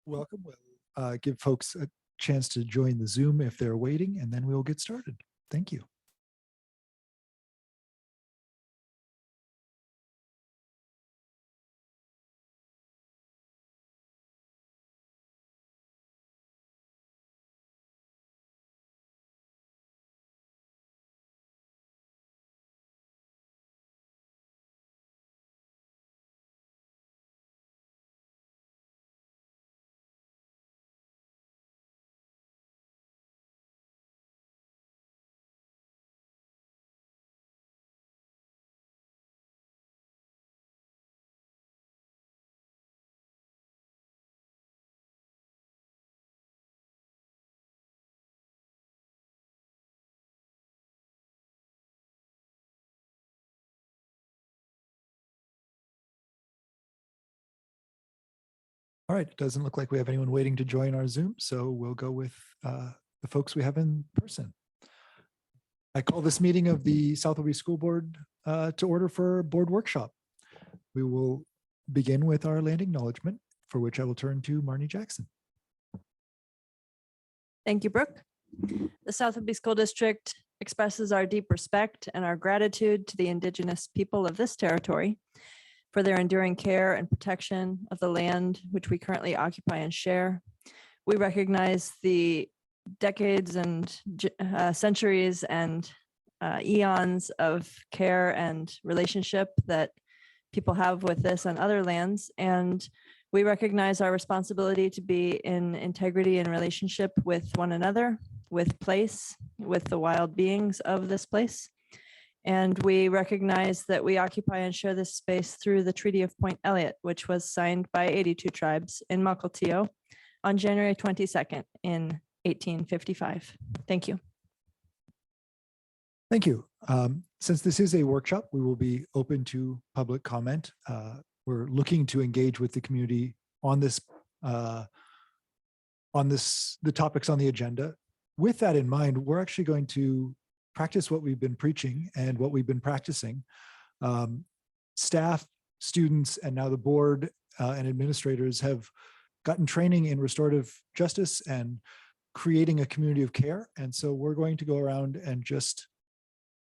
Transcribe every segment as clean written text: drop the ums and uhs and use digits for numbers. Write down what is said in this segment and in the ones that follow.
Welcome. We'll give folks a chance to join the Zoom if they're waiting, and then we'll get started. Thank you. All right, it doesn't look like we have anyone waiting to join our Zoom, so we'll go with the folks we have in person. I call this meeting of the South Whitby School Board to order for board workshop. We will begin with our land acknowledgement, for which I will turn to Marnie Jackson. Thank you, Brooke. The South Whitby School District expresses our deep respect and our gratitude to the Indigenous people of this territory for their enduring care and protection of the land which we currently occupy and share. We recognize the decades and centuries and eons of care and relationship that people have with this and other lands. And we recognize our responsibility to be in integrity and relationship with one another, with place, with the wild beings of this place. And we recognize that we occupy and share this space through the Treaty of Point Elliott, which was signed by 82 tribes in Mukilteo on January 22nd in 1855. Thank you. Thank you. Since this is a workshop, we will be open to public comment. We're looking to engage with the community on the topics on the agenda. With that in mind, we're actually going to practice what we've been preaching and what we've been practicing. Staff, students, and now the board and administrators have gotten training in restorative justice and creating a community of care. And so we're going to go around and just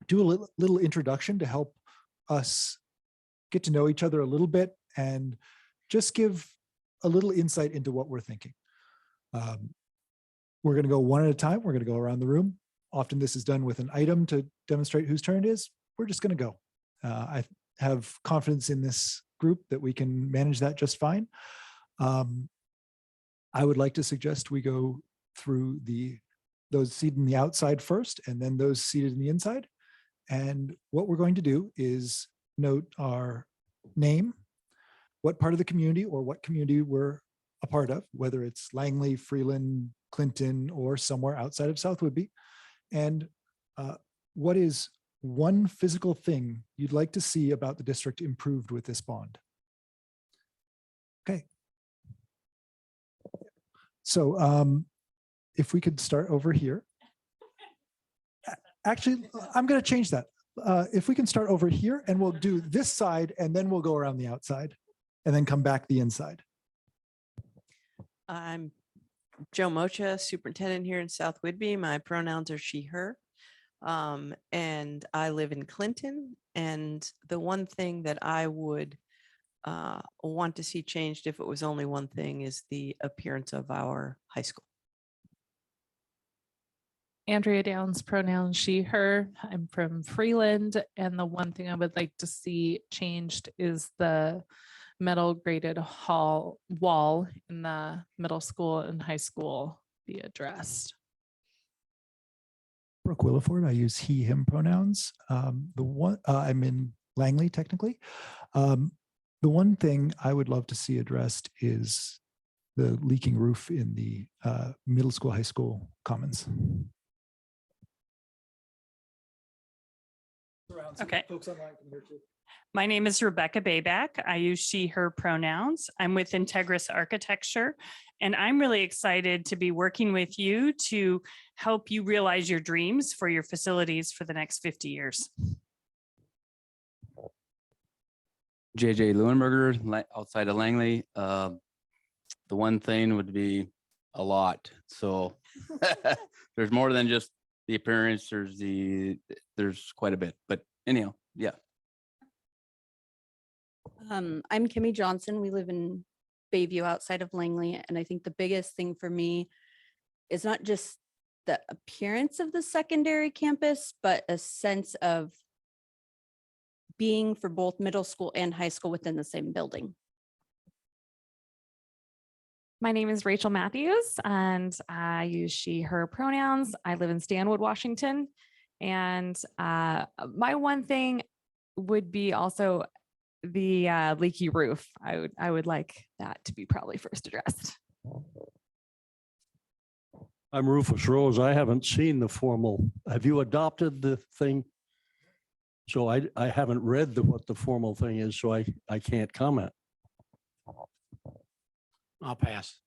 do a little introduction to help us get to know each other a little bit and just give a little insight into what we're thinking. We're going to go one at a time. We're going to go around the room. Often this is done with an item to demonstrate whose turn it is. We're just going to go. I have confidence in this group that we can manage that just fine. I would like to suggest we go through those seated in the outside first, and then those seated in the inside. And what we're going to do is note our name, what part of the community or what community we're a part of, whether it's Langley, Freeland, Clinton, or somewhere outside of South Whitby. And what is one physical thing you'd like to see about the district improved with this bond? Okay. So if we could start over here. Actually, I'm going to change that. If we can start over here, and we'll do this side, and then we'll go around the outside and then come back the inside. I'm Joe Mocha, superintendent here in South Whitby. My pronouns are she, her. And I live in Clinton. And the one thing that I would want to see changed, if it was only one thing, is the appearance of our high school. Andrea Downs, pronouns she, her. I'm from Freeland, and the one thing I would like to see changed is the metal graded wall in the middle school and high school be addressed. Brooke Williford, I use he, him pronouns. I'm in Langley technically. The one thing I would love to see addressed is the leaking roof in the middle school, high school commons. Okay. Folks online can hear too. My name is Rebecca Bayback. I use she, her pronouns. I'm with Integris Architecture, and I'm really excited to be working with you to help you realize your dreams for your facilities for the next 50 years. JJ Leuenberger, outside of Langley. the one thing would be a lot. So there's more than just the appearance. There's quite a bit, but anyhow, yeah. I'm Kimmy Johnson. We live in Bayview outside of Langley. And I think the biggest thing for me is not just the appearance of the secondary campus, but a sense of being for both middle school and high school within the same building. My name is Rachel Matthews and I use she, her pronouns. I live in Stanwood, Washington. And my one thing would be also the leaky roof. I would like that to be probably first addressed. I'm Rufus Rose. I haven't seen the formal. Have you adopted the thing? So I haven't read what the formal thing is, so I can't comment. I'll pass.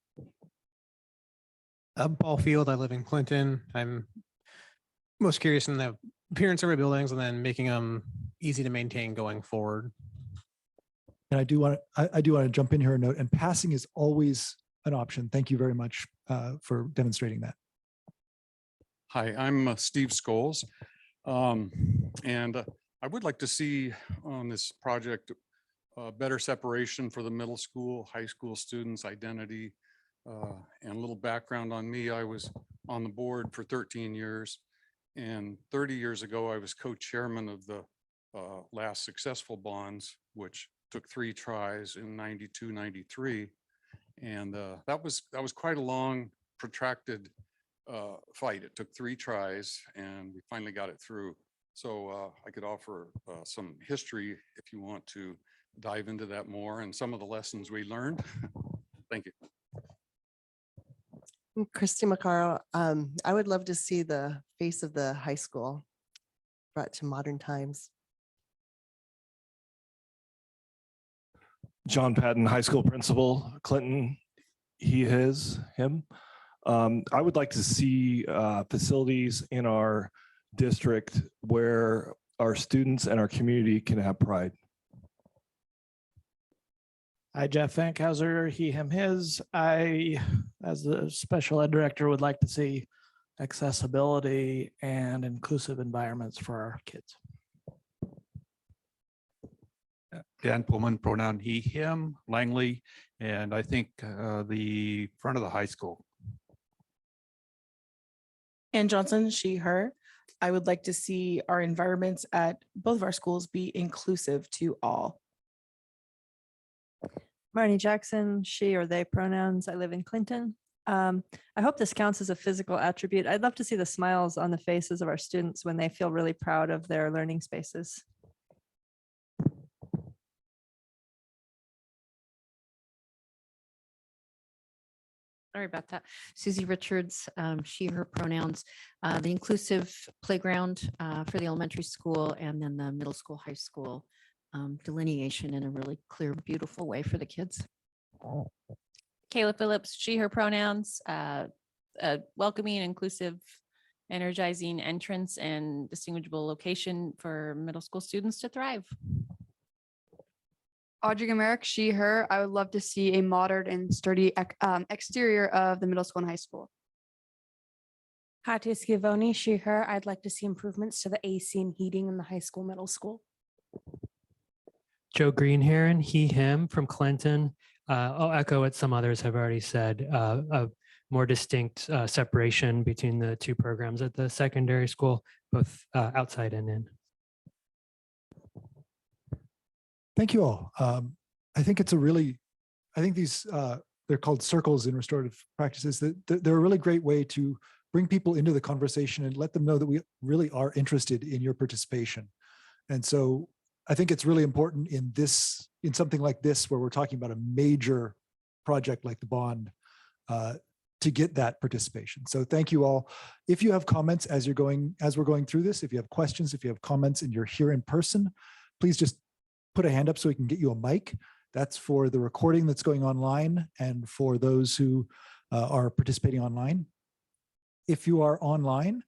I'm Paul Field. I live in Clinton. I'm most curious in the appearance of our buildings and then making them easy to maintain going forward. And I do want to jump in here and note, and passing is always an option. Thank you very much for demonstrating that. Hi, I'm Steve Scholes. And I would like to see on this project better separation for the middle school, high school students' identity. And a little background on me, I was on the board for 13 years. And 30 years ago, I was co-chairman of the last successful bonds, which took 3 tries in 92, 93. And that was quite a long, protracted fight. It took 3 tries and we finally got it through. So I could offer some history if you want to dive into that more and some of the lessons we learned. Thank you. I'm Christy McCarroll. I would love to see the face of the high school brought to modern times. John Patton, high school principal, Clinton, he, his, him. I would like to see facilities in our district where our students and our community can have pride. Hi, Jeff Fankhauser, he, him, his. I, as the special ed director, would like to see accessibility and inclusive environments for our kids. Dan Pullman, pronoun he, him, Langley, and I think the front of the high school. Ann Johnson, she, her. I would like to see our environments at both of our schools be inclusive to all. Marnie Jackson, she or they pronouns. I live in Clinton. I hope this counts as a physical attribute. I'd love to see the smiles on the faces of our students when they feel really proud of their learning spaces. Sorry about that. Susie Richards, she, her pronouns, the inclusive playground for the elementary school and then the middle school, high school delineation in a really clear, beautiful way for the kids. Kayla Phillips, she, her pronouns, a welcoming, inclusive, energizing entrance and distinguishable location for middle school students to thrive. Audrey Gamerick, she, her. I would love to see a modern and sturdy exterior of the middle school and high school. Katia Schiavone, she, her. I'd like to see improvements to the AC and heating in the high school, middle school. Joe Greenhair, he, him from Clinton. I'll echo what some others have already said. A more distinct separation between the 2 programs at the secondary school, both outside and in. Thank you all. I think it's I think these, they're called circles in restorative practices. They're a really great way to bring people into the conversation and let them know that we really are interested in your participation. And so I think it's really important in something like this, where we're talking about a major project like the bond, to get that participation. So thank you all. If you have comments as we're going through this, if you have questions, if you have comments and you're here in person, please just put a hand up so we can get you a mic. That's for the recording that's going online and for those who are participating online. If you are online,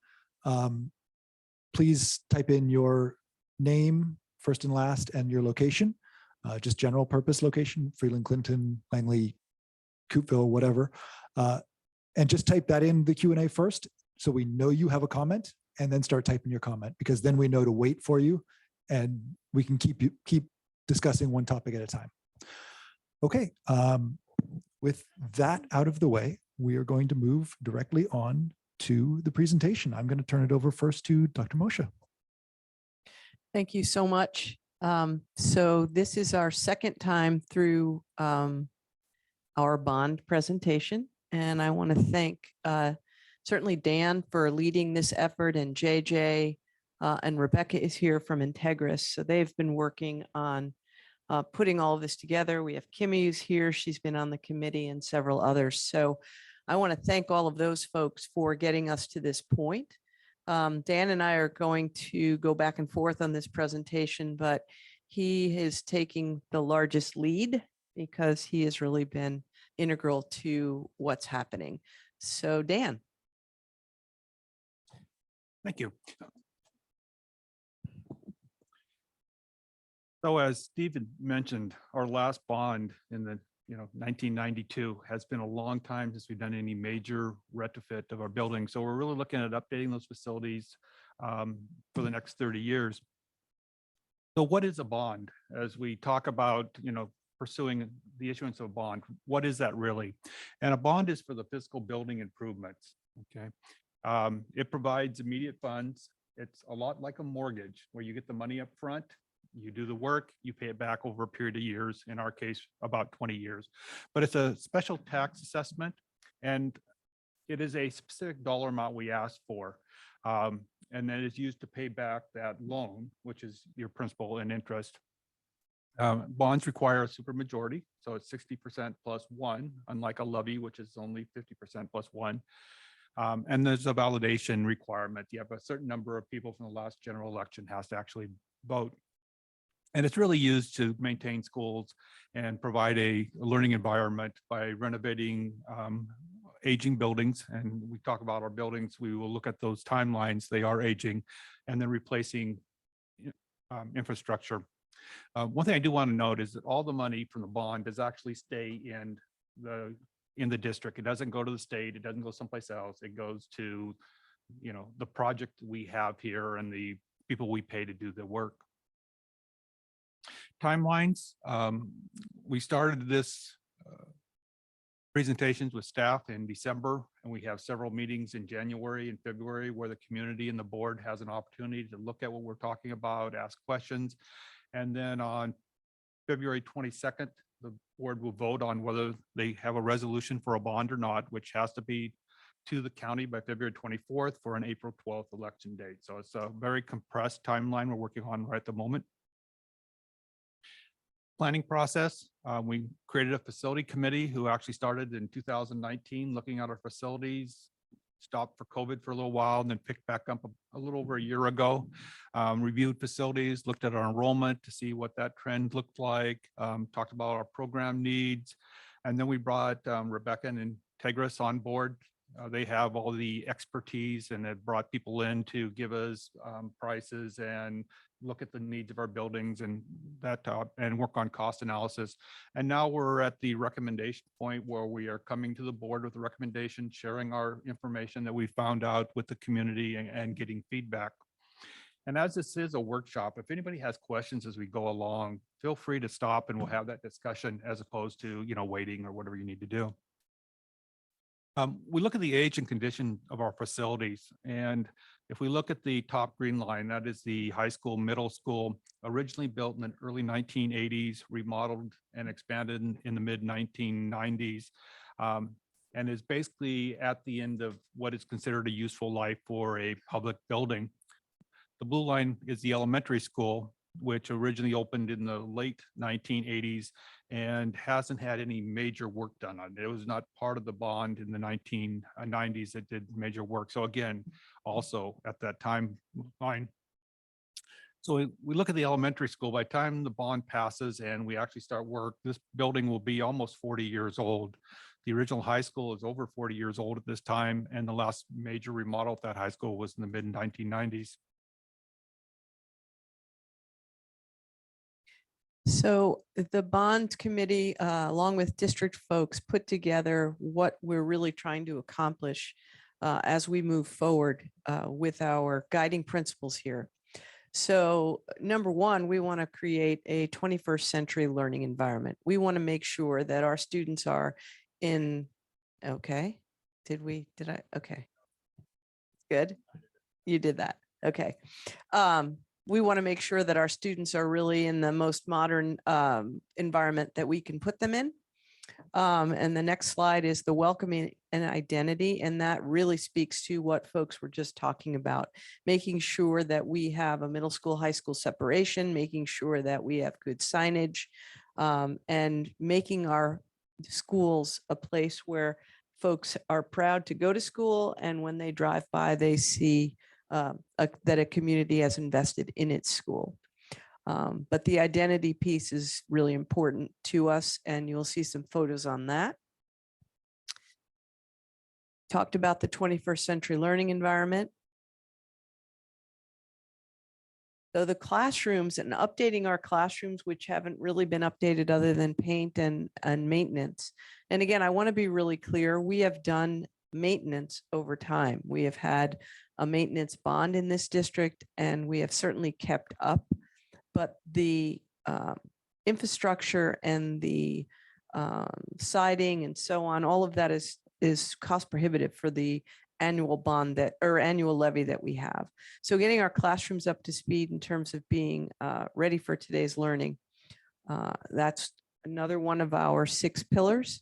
please type in your name, first and last, and your location, just general purpose location, Freeland, Clinton, Langley, Coopville, whatever. And just type that in the Q&A first, so we know you have a comment, and then start typing your comment, because then we know to wait for you and we can keep discussing one topic at a time. Okay, with that out of the way, we are going to move directly on to the presentation. I'm going to turn it over first to Dr. Moshe. Thank you so much. So this is our second time through our bond presentation, and I want to thank certainly Dan for leading this effort, and JJ and Rebecca is here from Integris. So they've been working on putting all of this together. We have Kimmy who's here. She's been on the committee, and several others. So I want to thank all of those folks for getting us to this point. Dan and I are going to go back and forth on this presentation, but he is taking the largest lead because he has really been integral to what's happening. So Dan. Thank you. So as Stephen mentioned, our last bond in the 1992 has been a long time since we've done any major retrofit of our building. So we're really looking at updating those facilities for the next 30 years. So what is a bond? As we talk about, pursuing the issuance of a bond, what is that really? And a bond is for the physical building improvements. Okay. It provides immediate funds. It's a lot like a mortgage where you get the money up front, you do the work, you pay it back over a period of years, in our case, about 20 years. But it's a special tax assessment, and it is a specific dollar amount we ask for. And then it's used to pay back that loan, which is your principal and interest. Bonds require a supermajority, so it's 60% plus one, unlike a levy, which is only 50% plus one. And there's a validation requirement. You have a certain number of people from the last general election has to actually vote. And it's really used to maintain schools and provide a learning environment by renovating aging buildings. And we talk about our buildings, we will look at those timelines, they are aging, and then replacing infrastructure. One thing I do want to note is that all the money from the bond does actually stay in the district. It doesn't go to the state, it doesn't go someplace else. It goes to, the project we have here and the people we pay to do the work. Timelines. We started this presentations with staff in December, and we have several meetings in January and February where the community and the board has an opportunity to look at what we're talking about, ask questions. And then on February 22nd, the board will vote on whether they have a resolution for a bond or not, which has to be to the county by February 24th for an April 12th election date. So it's a very compressed timeline we're working on right at the moment. Planning process. We created a facility committee who actually started in 2019 looking at our facilities, stopped for COVID for a little while, and then picked back up a little over a year ago. Reviewed facilities, looked at our enrollment to see what that trend looked like, talked about our program needs. And then we brought Rebecca and Integris on board. They have all the expertise and have brought people in to give us prices and look at the needs of our buildings and and work on cost analysis. And now we're at the recommendation point where we are coming to the board with a recommendation, sharing our information that we found out with the community and getting feedback. And as this is a workshop, if anybody has questions as we go along, feel free to stop and we'll have that discussion as opposed to, waiting or whatever you need to do. We look at the age and condition of our facilities. And if we look at the top green line, that is the high school, middle school, originally built in the early 1980s, remodeled and expanded in the mid 1990s, and is basically at the end of what is considered a useful life for a public building. The blue line is the elementary school, which originally opened in the late 1980s and hasn't had any major work done on it. It was not part of the bond in the 1990s that did major work. So again, also at that timeline. So we look at the elementary school. By the time the bond passes and we actually start work, this building will be almost 40 years old. The original high school is over 40 years old at this time, and the last major remodel of that high school was in the mid 1990s. So the bond committee, along with district folks, put together what we're really trying to accomplish as we move forward with our guiding principles here. So number one, we want to create a 21st century learning environment. We want to make sure that our students are in, okay, okay, good. You did that. Okay. We want to make sure that our students are really in the most modern environment that we can put them in. And the next slide is the welcoming and identity. And that really speaks to what folks were just talking about, making sure that we have a middle school, high school separation, making sure that we have good signage, and making our schools a place where folks are proud to go to school. And when they drive by, they see that a community has invested in its school. But the identity piece is really important to us, and you'll see some photos on that. Talked about the 21st century learning environment. So the classrooms and updating our classrooms, which haven't really been updated other than paint and maintenance. And again, I want to be really clear. We have done maintenance over time. We have had a maintenance bond in this district, and we have certainly kept up. But the infrastructure and the siding and so on, all of that is cost prohibitive for the annual bond or annual levy that we have. So getting our classrooms up to speed in terms of being ready for today's learning, that's another one of our 6 pillars.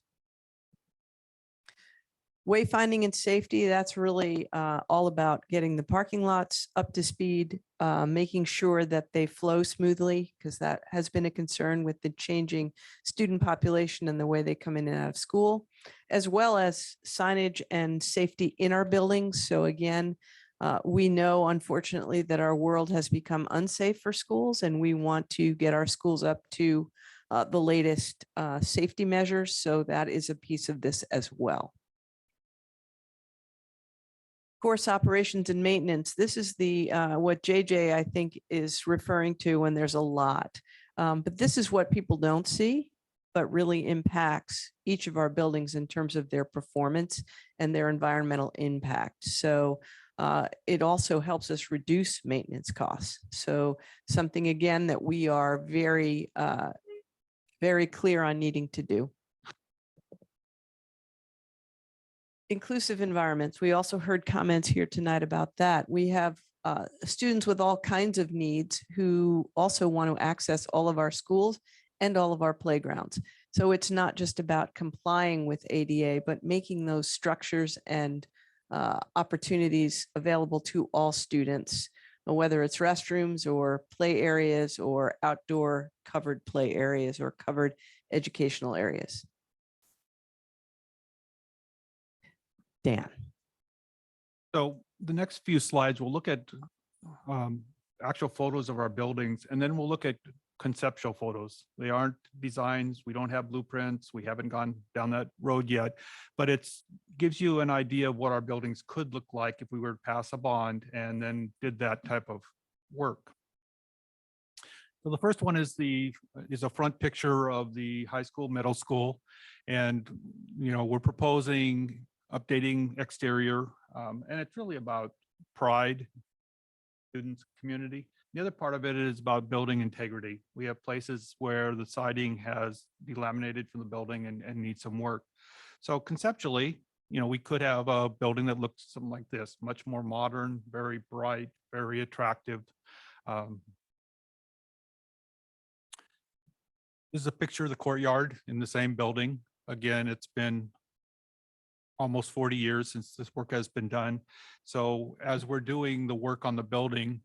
Wayfinding and safety, that's really all about getting the parking lots up to speed, making sure that they flow smoothly, because that has been a concern with the changing student population and the way they come in and out of school, as well as signage and safety in our buildings. So again, we know, unfortunately, that our world has become unsafe for schools, and we want to get our schools up to the latest safety measures. So that is a piece of this as well. Course operations and maintenance. This is the what JJ I think is referring to when there's a lot. But this is what people don't see, but really impacts each of our buildings in terms of their performance and their environmental impact. So it also helps us reduce maintenance costs. So something again that we are very, very clear on needing to do. Inclusive environments. We also heard comments here tonight about that. We have students with all kinds of needs who also want to access all of our schools and all of our playgrounds. So it's not just about complying with ADA, but making those structures and opportunities available to all students, whether it's restrooms or play areas or outdoor covered play areas or covered educational areas. Dan. So the next few slides, we'll look at actual photos of our buildings, and then we'll look at conceptual photos. They aren't designs. We don't have blueprints. We haven't gone down that road yet, but it's gives you an idea of what our buildings could look like if we were to pass a bond and then did that type of work. So the first one is a front picture of the high school, middle school, and we're proposing updating exterior, and it's really about pride, students, community. The other part of it is about building integrity. We have places where the siding has delaminated from the building and needs some work. So conceptually, we could have a building that looks something like this, much more modern, very bright, very attractive. This is a picture of the courtyard in the same building. Again, it's been almost 40 years since this work has been done. So as we're doing the work on the building,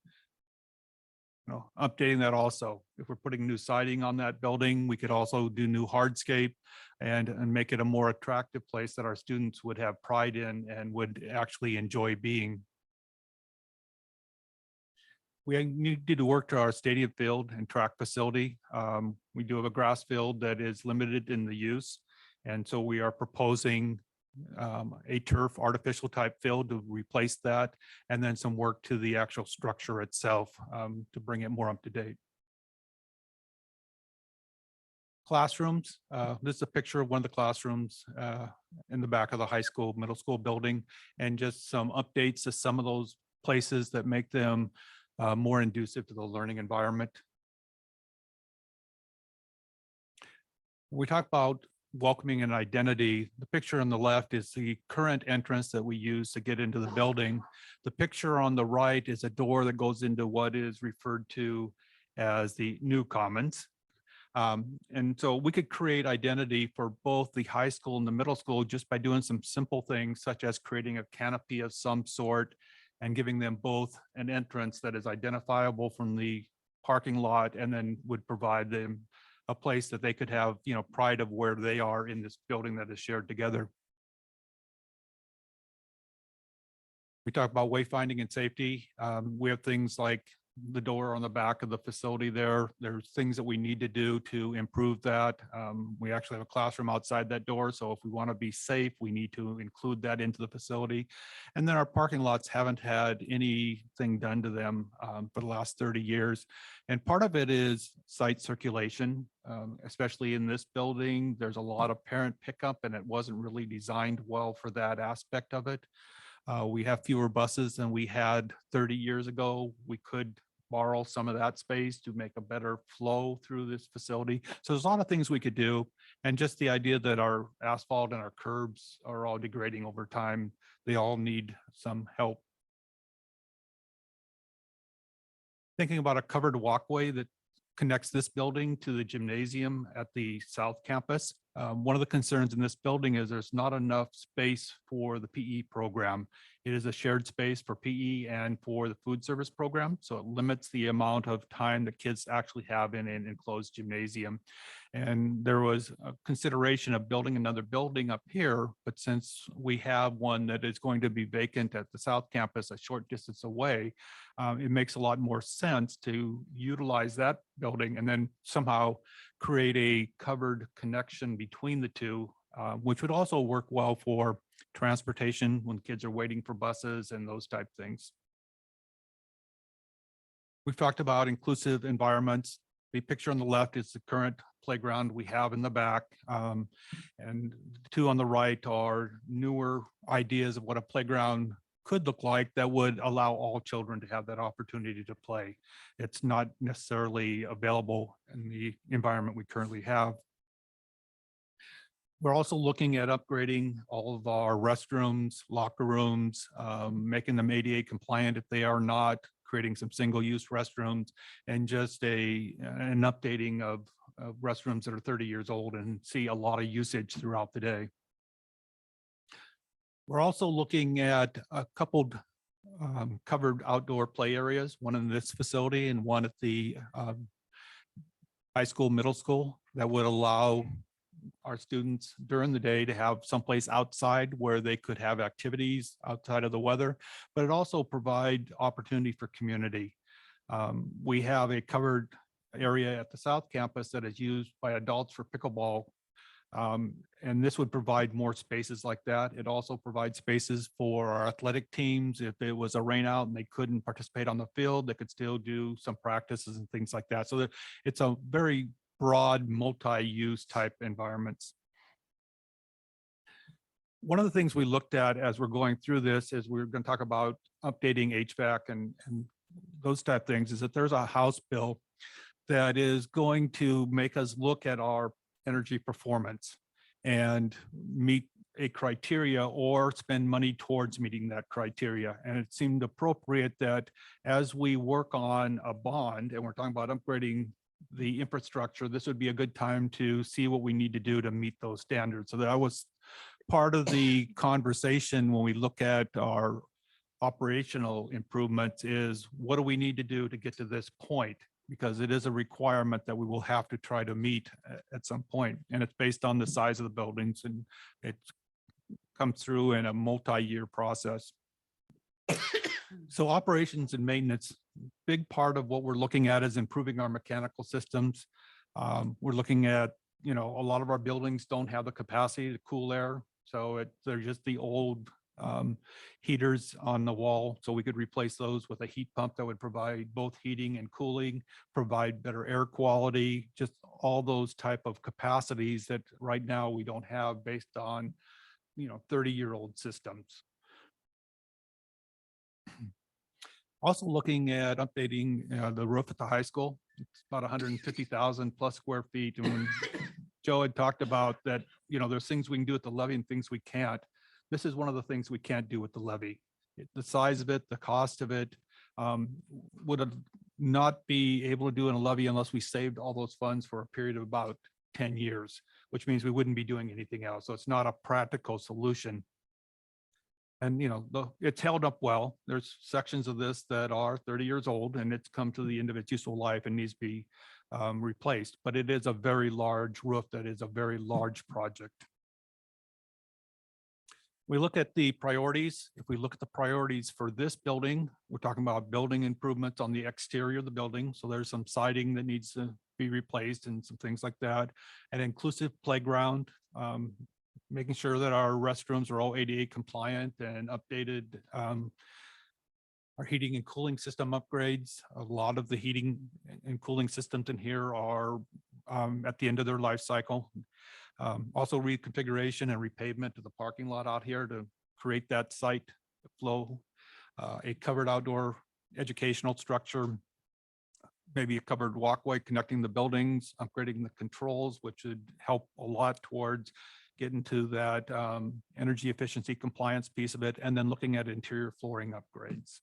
updating that also. If we're putting new siding on that building, we could also do new hardscape and make it a more attractive place that our students would have pride in and would actually enjoy being. We need to do work to our stadium field and track facility. We do have a grass field that is limited in the use. And so we are proposing a turf artificial type field to replace that, and then some work to the actual structure itself to bring it more up to date. classrooms. This is a picture of one of the classrooms in the back of the high school, middle school building, and just some updates to some of those places that make them more conducive to the learning environment. We talk about welcoming and identity. The picture on the left is the current entrance that we use to get into the building. The picture on the right is a door that goes into what is referred to as the new commons. And so we could create identity for both the high school and the middle school just by doing some simple things such as creating a canopy of some sort and giving them both an entrance that is identifiable from the parking lot and then would provide them a place that they could have, you know, pride of where they are in this building that is shared together. We talk about wayfinding and safety. We have things like the door on the back of the facility there. There's things that we need to do to improve that. We actually have a classroom outside that door. So if we want to be safe, we need to include that into the facility. And then our parking lots haven't had anything done to them for the last 30 years. And part of it is site circulation, especially in this building. There's a lot of parent pickup and it wasn't really designed well for that aspect of it. We have fewer buses than we had 30 years ago. We could borrow some of that space to make a better flow through this facility. So there's a lot of things we could do. And just the idea that our asphalt and our curbs are all degrading over time, they all need some help. Thinking about a covered walkway that connects this building to the gymnasium at the South Campus. One of the concerns in this building is there's not enough space for the PE program. It is a shared space for PE and for the food service program. So it limits the amount of time that kids actually have in an enclosed gymnasium. And there was a consideration of building another building up here, but since we have one that is going to be vacant at the South Campus a short distance away, it makes a lot more sense to utilize that building and then somehow create a covered connection between the two, which would also work well for transportation when kids are waiting for buses and those type things. We've talked about inclusive environments. The picture on the left is the current playground we have in the back. And the two on the right are newer ideas of what a playground could look like that would allow all children to have that opportunity to play. It's not necessarily available in the environment we currently have. We're also looking at upgrading all of our restrooms, locker rooms, making them ADA compliant if they are not, creating some single-use restrooms, and just an updating of restrooms that are 30 years old and see a lot of usage throughout the day. We're also looking at a couple covered outdoor play areas, one in this facility and one at the high school, middle school, that would allow our students during the day to have someplace outside where they could have activities outside of the weather, but it also provide opportunity for community. We have a covered area at the South Campus that is used by adults for pickleball. And this would provide more spaces like that. It also provides spaces for our athletic teams. If it was a rain out and they couldn't participate on the field, they could still do some practices and things like that. So it's a very broad multi-use type environments. One of the things we looked at as we're going through this is we're going to talk about updating HVAC and those type of things, is that there's a House bill that is going to make us look at our energy performance and meet a criteria or spend money towards meeting that criteria. And it seemed appropriate that as we work on a bond and we're talking about upgrading the infrastructure, this would be a good time to see what we need to do to meet those standards. So that was part of the conversation when we look at our operational improvements, is what do we need to do to get to this point? Because it is a requirement that we will have to try to meet at some point. And it's based on the size of the buildings, and it comes through in a multi-year process. So operations and maintenance, big part of what we're looking at is improving our mechanical systems. We're looking at, a lot of our buildings don't have the capacity to cool air. So they're just the old heaters on the wall. So we could replace those with a heat pump that would provide both heating and cooling, provide better air quality, just all those type of capacities that right now we don't have based on, 30-year-old systems. Also looking at updating the roof at the high school. It's about 150,000 plus square feet. And when Joe had talked about that, there's things we can do with the levy and things we can't. This is one of the things we can't do with the levy. The size of it, the cost of it, would not be able to do in a levy unless we saved all those funds for a period of about 10 years, which means we wouldn't be doing anything else. So it's not a practical solution. And, it's held up well. There's sections of this that are 30 years old and it's come to the end of its useful life and needs to be replaced. But it is a very large roof that is a very large project. We look at the priorities. If we look at the priorities for this building, we're talking about building improvements on the exterior of the building. So there's some siding that needs to be replaced and some things like that. An inclusive playground, making sure that our restrooms are all ADA compliant and updated. Our heating and cooling system upgrades. A lot of the heating and cooling systems in here are at the end of their life cycle. Also reconfiguration and repavement of the parking lot out here to create that site flow. A covered outdoor educational structure, maybe a covered walkway connecting the buildings, upgrading the controls, which would help a lot towards getting to that energy efficiency compliance piece of it, and then looking at interior flooring upgrades.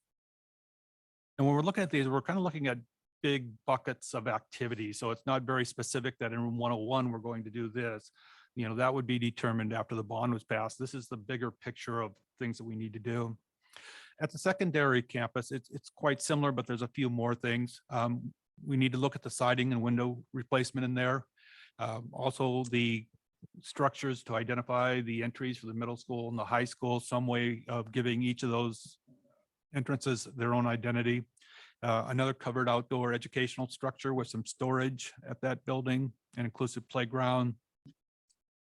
And when we're looking at these, we're kind of looking at big buckets of activity. So it's not very specific that in 101, we're going to do this. That would be determined after the bond was passed. This is the bigger picture of things that we need to do. At the secondary campus, it's quite similar, but there's a few more things. We need to look at the siding and window replacement in there. Also the structures to identify the entries for the middle school and the high school, some way of giving each of those entrances their own identity. Another covered outdoor educational structure with some storage at that building, an inclusive playground,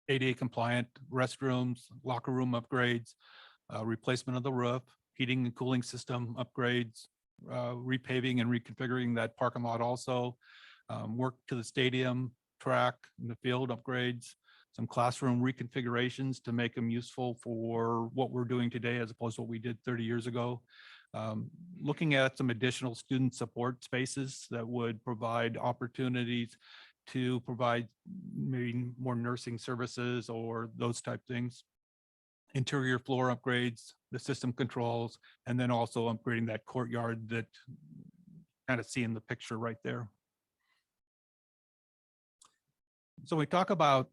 ADA compliant restrooms, locker room upgrades, replacement of the roof, heating and cooling system upgrades, repaving and reconfiguring that parking lot also, work to the stadium, track and the field upgrades, some classroom reconfigurations to make them useful for what we're doing today as opposed to what we did 30 years ago. Looking at some additional student support spaces that would provide opportunities to provide maybe more nursing services or those type things. Interior floor upgrades, the system controls, and then also upgrading that courtyard that kind of see in the picture right there. So we talk about,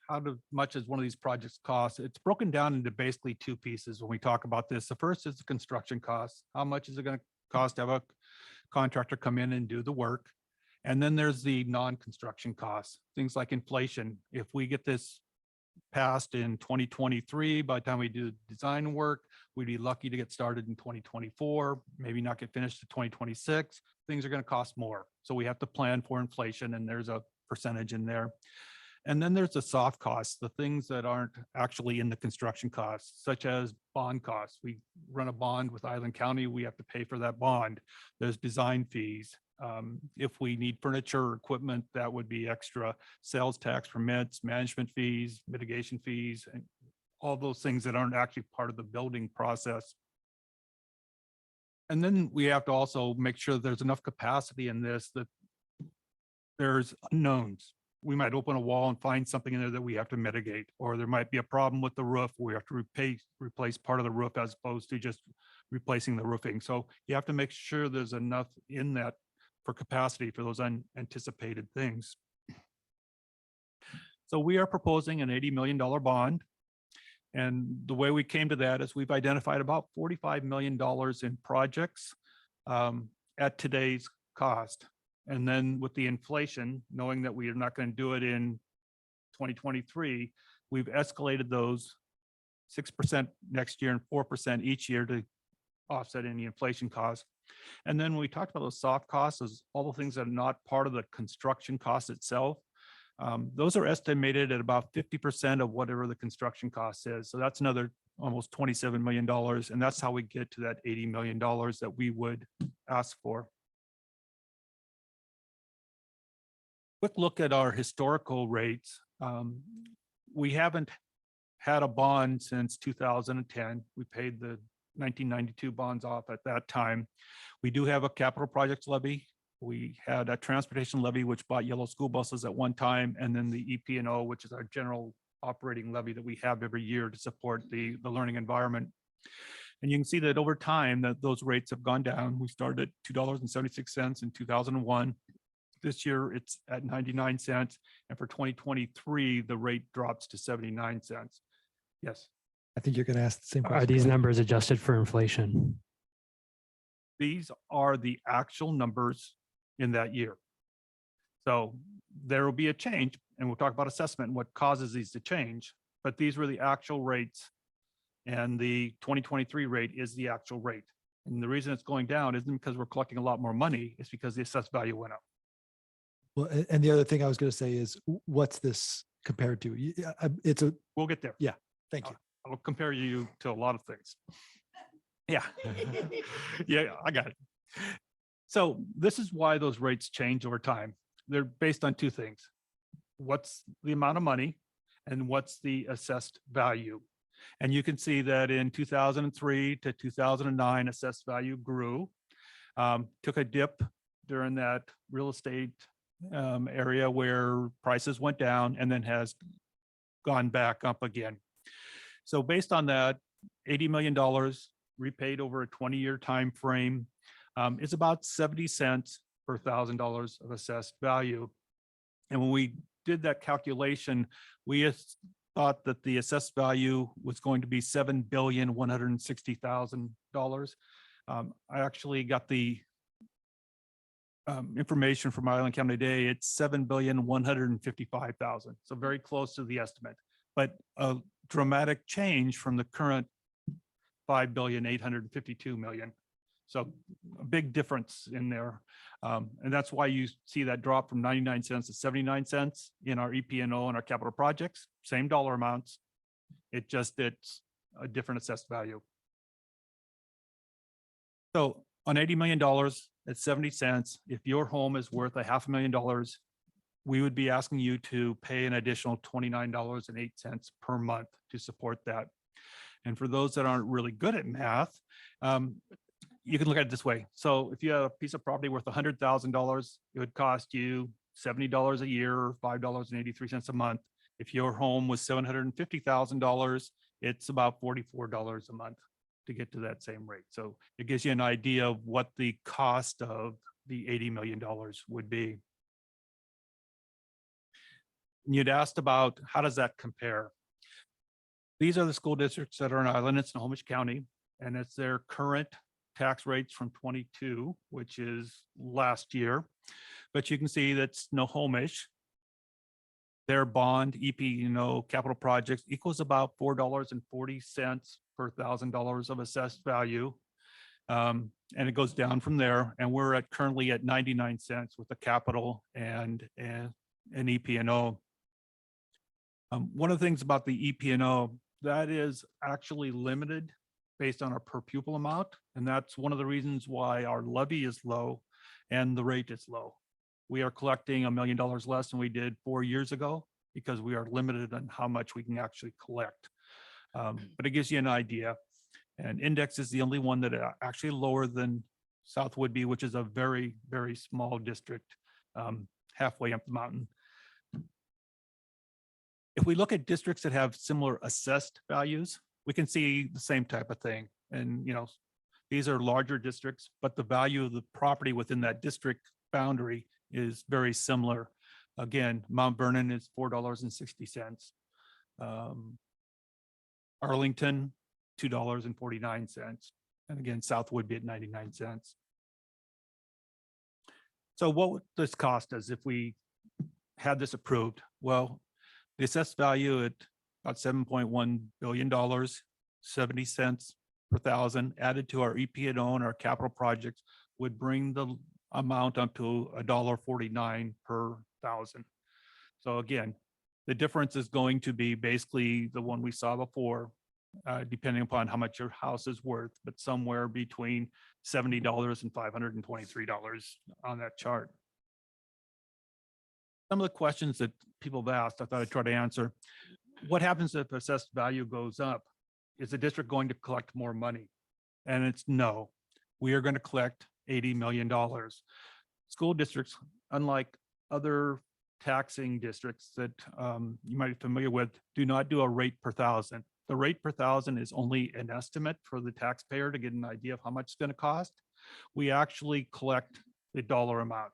how much does one of these projects cost? It's broken down into basically two pieces when we talk about this. The first is the construction costs. How much is it going to cost to have a contractor come in and do the work? And then there's the non-construction costs, things like inflation. If we get this passed in 2023, by the time we do design work, we'd be lucky to get started in 2024, maybe not get finished in 2026. Things are going to cost more. So we have to plan for inflation, and there's a percentage in there. And then there's the soft costs, the things that aren't actually in the construction costs, such as bond costs. We run a bond with Island County, we have to pay for that bond. There's design fees. If we need furniture or equipment, that would be extra. Sales tax permits, management fees, mitigation fees, and all those things that aren't actually part of the building process. And then we have to also make sure there's enough capacity in this that there's unknowns. We might open a wall and find something in there that we have to mitigate, or there might be a problem with the roof. We have to replace part of the roof as opposed to just replacing the roofing. So you have to make sure there's enough in that for capacity for those unanticipated things. So we are proposing an $80 million bond. And the way we came to that is we've identified about $45 million in projects at today's cost. And then with the inflation, knowing that we are not going to do it in 2023, we've escalated those 6% next year and 4% each year to offset any inflation costs. And then when we talked about those soft costs, is all the things that are not part of the construction cost itself. Those are estimated at about 50% of whatever the construction cost is. So that's another almost $27 million. And that's how we get to that $80 million that we would ask for. Quick look at our historical rates. We haven't had a bond since 2010. We paid the 1992 bonds off at that time. We do have a capital projects levy. We had a transportation levy, which bought yellow school buses at one time, and then the EP&O, which is our general operating levy that we have every year to support the learning environment. And you can see that over time that those rates have gone down. We started at $2.76 in 2001. This year it's at 99 cents. And for 2023, the rate drops to 79 cents. Yes. I think you're going to ask the same question. Are these numbers adjusted for inflation? These are the actual numbers in that year. So there will be a change, and we'll talk about assessment and what causes these to change, but these were the actual rates, and the 2023 rate is the actual rate. And the reason it's going down isn't because we're collecting a lot more money, it's because the assessed value went up. Well, and the other thing I was going to say is, what's this compared to? It's a. We'll get there. Yeah. Thank you. I'll compare you to a lot of things. Yeah. Yeah, I got it. So this is why those rates change over time. They're based on two things. What's the amount of money and what's the assessed value? And you can see that in 2003 to 2009, assessed value grew, took a dip during that real estate area where prices went down, and then has gone back up again. So based on that, $80 million repaid over a 20-year time frame is about 70 cents per $1,000 of assessed value. And when we did that calculation, we thought that the assessed value was going to be $7,160,000. I actually got the information from Island County Today. It's $7,155,000. So very close to the estimate, but a dramatic change from the current $5,852,000,000. So a big difference in there. And that's why you see that drop from 99 cents to 79 cents in our EP&O and our capital projects, same dollar amounts. It's a different assessed value. So on $80 million at 70 cents, if your home is worth $500,000, we would be asking you to pay an additional $29.08 per month to support that. And for those that aren't really good at math, you can look at it this way. So if you have a piece of property worth $100,000, it would cost you $70 a year, or $5.83 a month. If your home was $750,000, it's about $44 a month to get to that same rate. So it gives you an idea of what the cost of the $80 million would be. And you'd asked about how does that compare? These are the school districts that are in Island and Snohomish County, and it's their current tax rates from 22, which is last year. But you can see that Snohomish, their bond EP&O capital projects equals about $4.40 per $1,000 of assessed value. And it goes down from there. And we're currently at 99 cents with the capital and EP&O. One of the things about the EP&O, that is actually limited based on our per pupil amount. And that's one of the reasons why our levy is low and the rate is low. We are collecting $1 million less than we did 4 years ago because we are limited on how much we can actually collect. But it gives you an idea. And Index is the only one that are actually lower than South Whidbey, which is a very, very small district halfway up the mountain. If we look at districts that have similar assessed values, we can see the same type of thing. And, these are larger districts, but the value of the property within that district boundary is very similar. Again, Mount Vernon is $4.60. Arlington, $2.49. And again, South Whidbey at 99 cents. So what would this cost us if we had this approved? Well, the assessed value at about $7.1 billion, 70 cents per thousand added to our EP&O and our capital projects would bring the amount up to $1.49 per thousand. So again, the difference is going to be basically the one we saw before, depending upon how much your house is worth, but somewhere between $70 and $523 on that chart. Some of the questions that people have asked, I thought I'd try to answer. What happens if assessed value goes up? Is the district going to collect more money? And it's no. We are going to collect $80 million. School districts, unlike other taxing districts that you might be familiar with, do not do a rate per thousand. The rate per thousand is only an estimate for the taxpayer to get an idea of how much it's going to cost. We actually collect the dollar amount.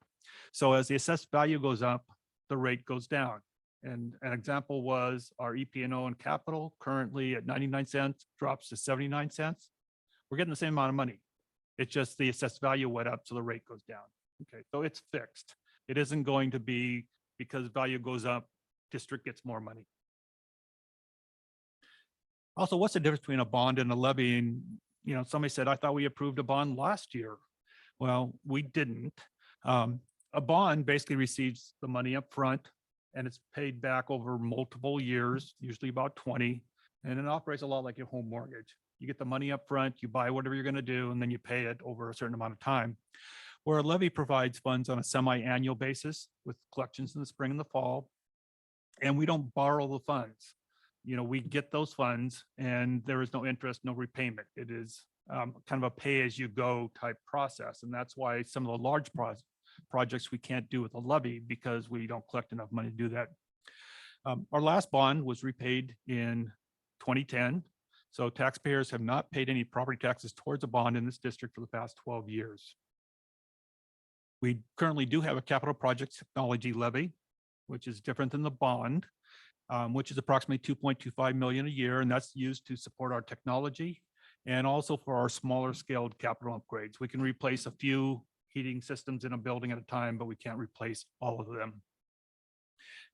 So as the assessed value goes up, the rate goes down. And an example was our EP&O and capital currently at 99 cents drops to 79 cents. We're getting the same amount of money. It's just the assessed value went up, so the rate goes down. Okay, so it's fixed. It isn't going to be because value goes up, district gets more money. Also, what's the difference between a bond and a levy? And, you know, somebody said, I thought we approved a bond last year. Well, we didn't. A bond basically receives the money up front and it's paid back over multiple years, usually about 20. And it operates a lot like your home mortgage. You get the money up front, you buy whatever you're going to do, and then you pay it over a certain amount of time. Where a levy provides funds on a semi-annual basis with collections in the spring and the fall. And we don't borrow the funds. You know, we get those funds and there is no interest, no repayment. It is kind of a pay-as-you-go type process. And that's why some of the large projects we can't do with a levy because we don't collect enough money to do that. Our last bond was repaid in 2010. So taxpayers have not paid any property taxes towards a bond in this district for the past 12 years. We currently do have a capital project technology levy, which is different than the bond, which is approximately 2.25 million a year. And that's used to support our technology and also for our smaller scaled capital upgrades. We can replace a few heating systems in a building at a time, but we can't replace all of them.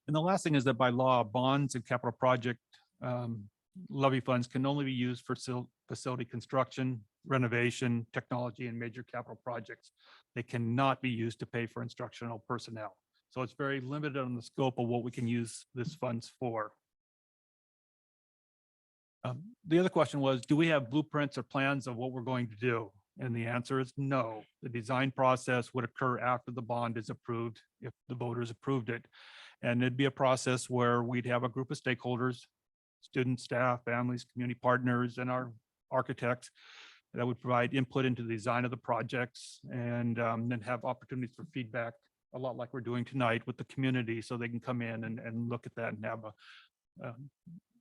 And the last thing is that by law, bonds and capital project levy funds can only be used for facility construction, renovation, technology, and major capital projects. They cannot be used to pay for instructional personnel. So it's very limited on the scope of what we can use this funds for. The other question was, do we have blueprints or plans of what we're going to do? And the answer is no. The design process would occur after the bond is approved, if the voters approved it. And it'd be a process where we'd have a group of stakeholders, students, staff, families, community partners, and our architects that would provide input into the design of the projects and then have opportunities for feedback, a lot like we're doing tonight with the community, so they can come in and look at that and have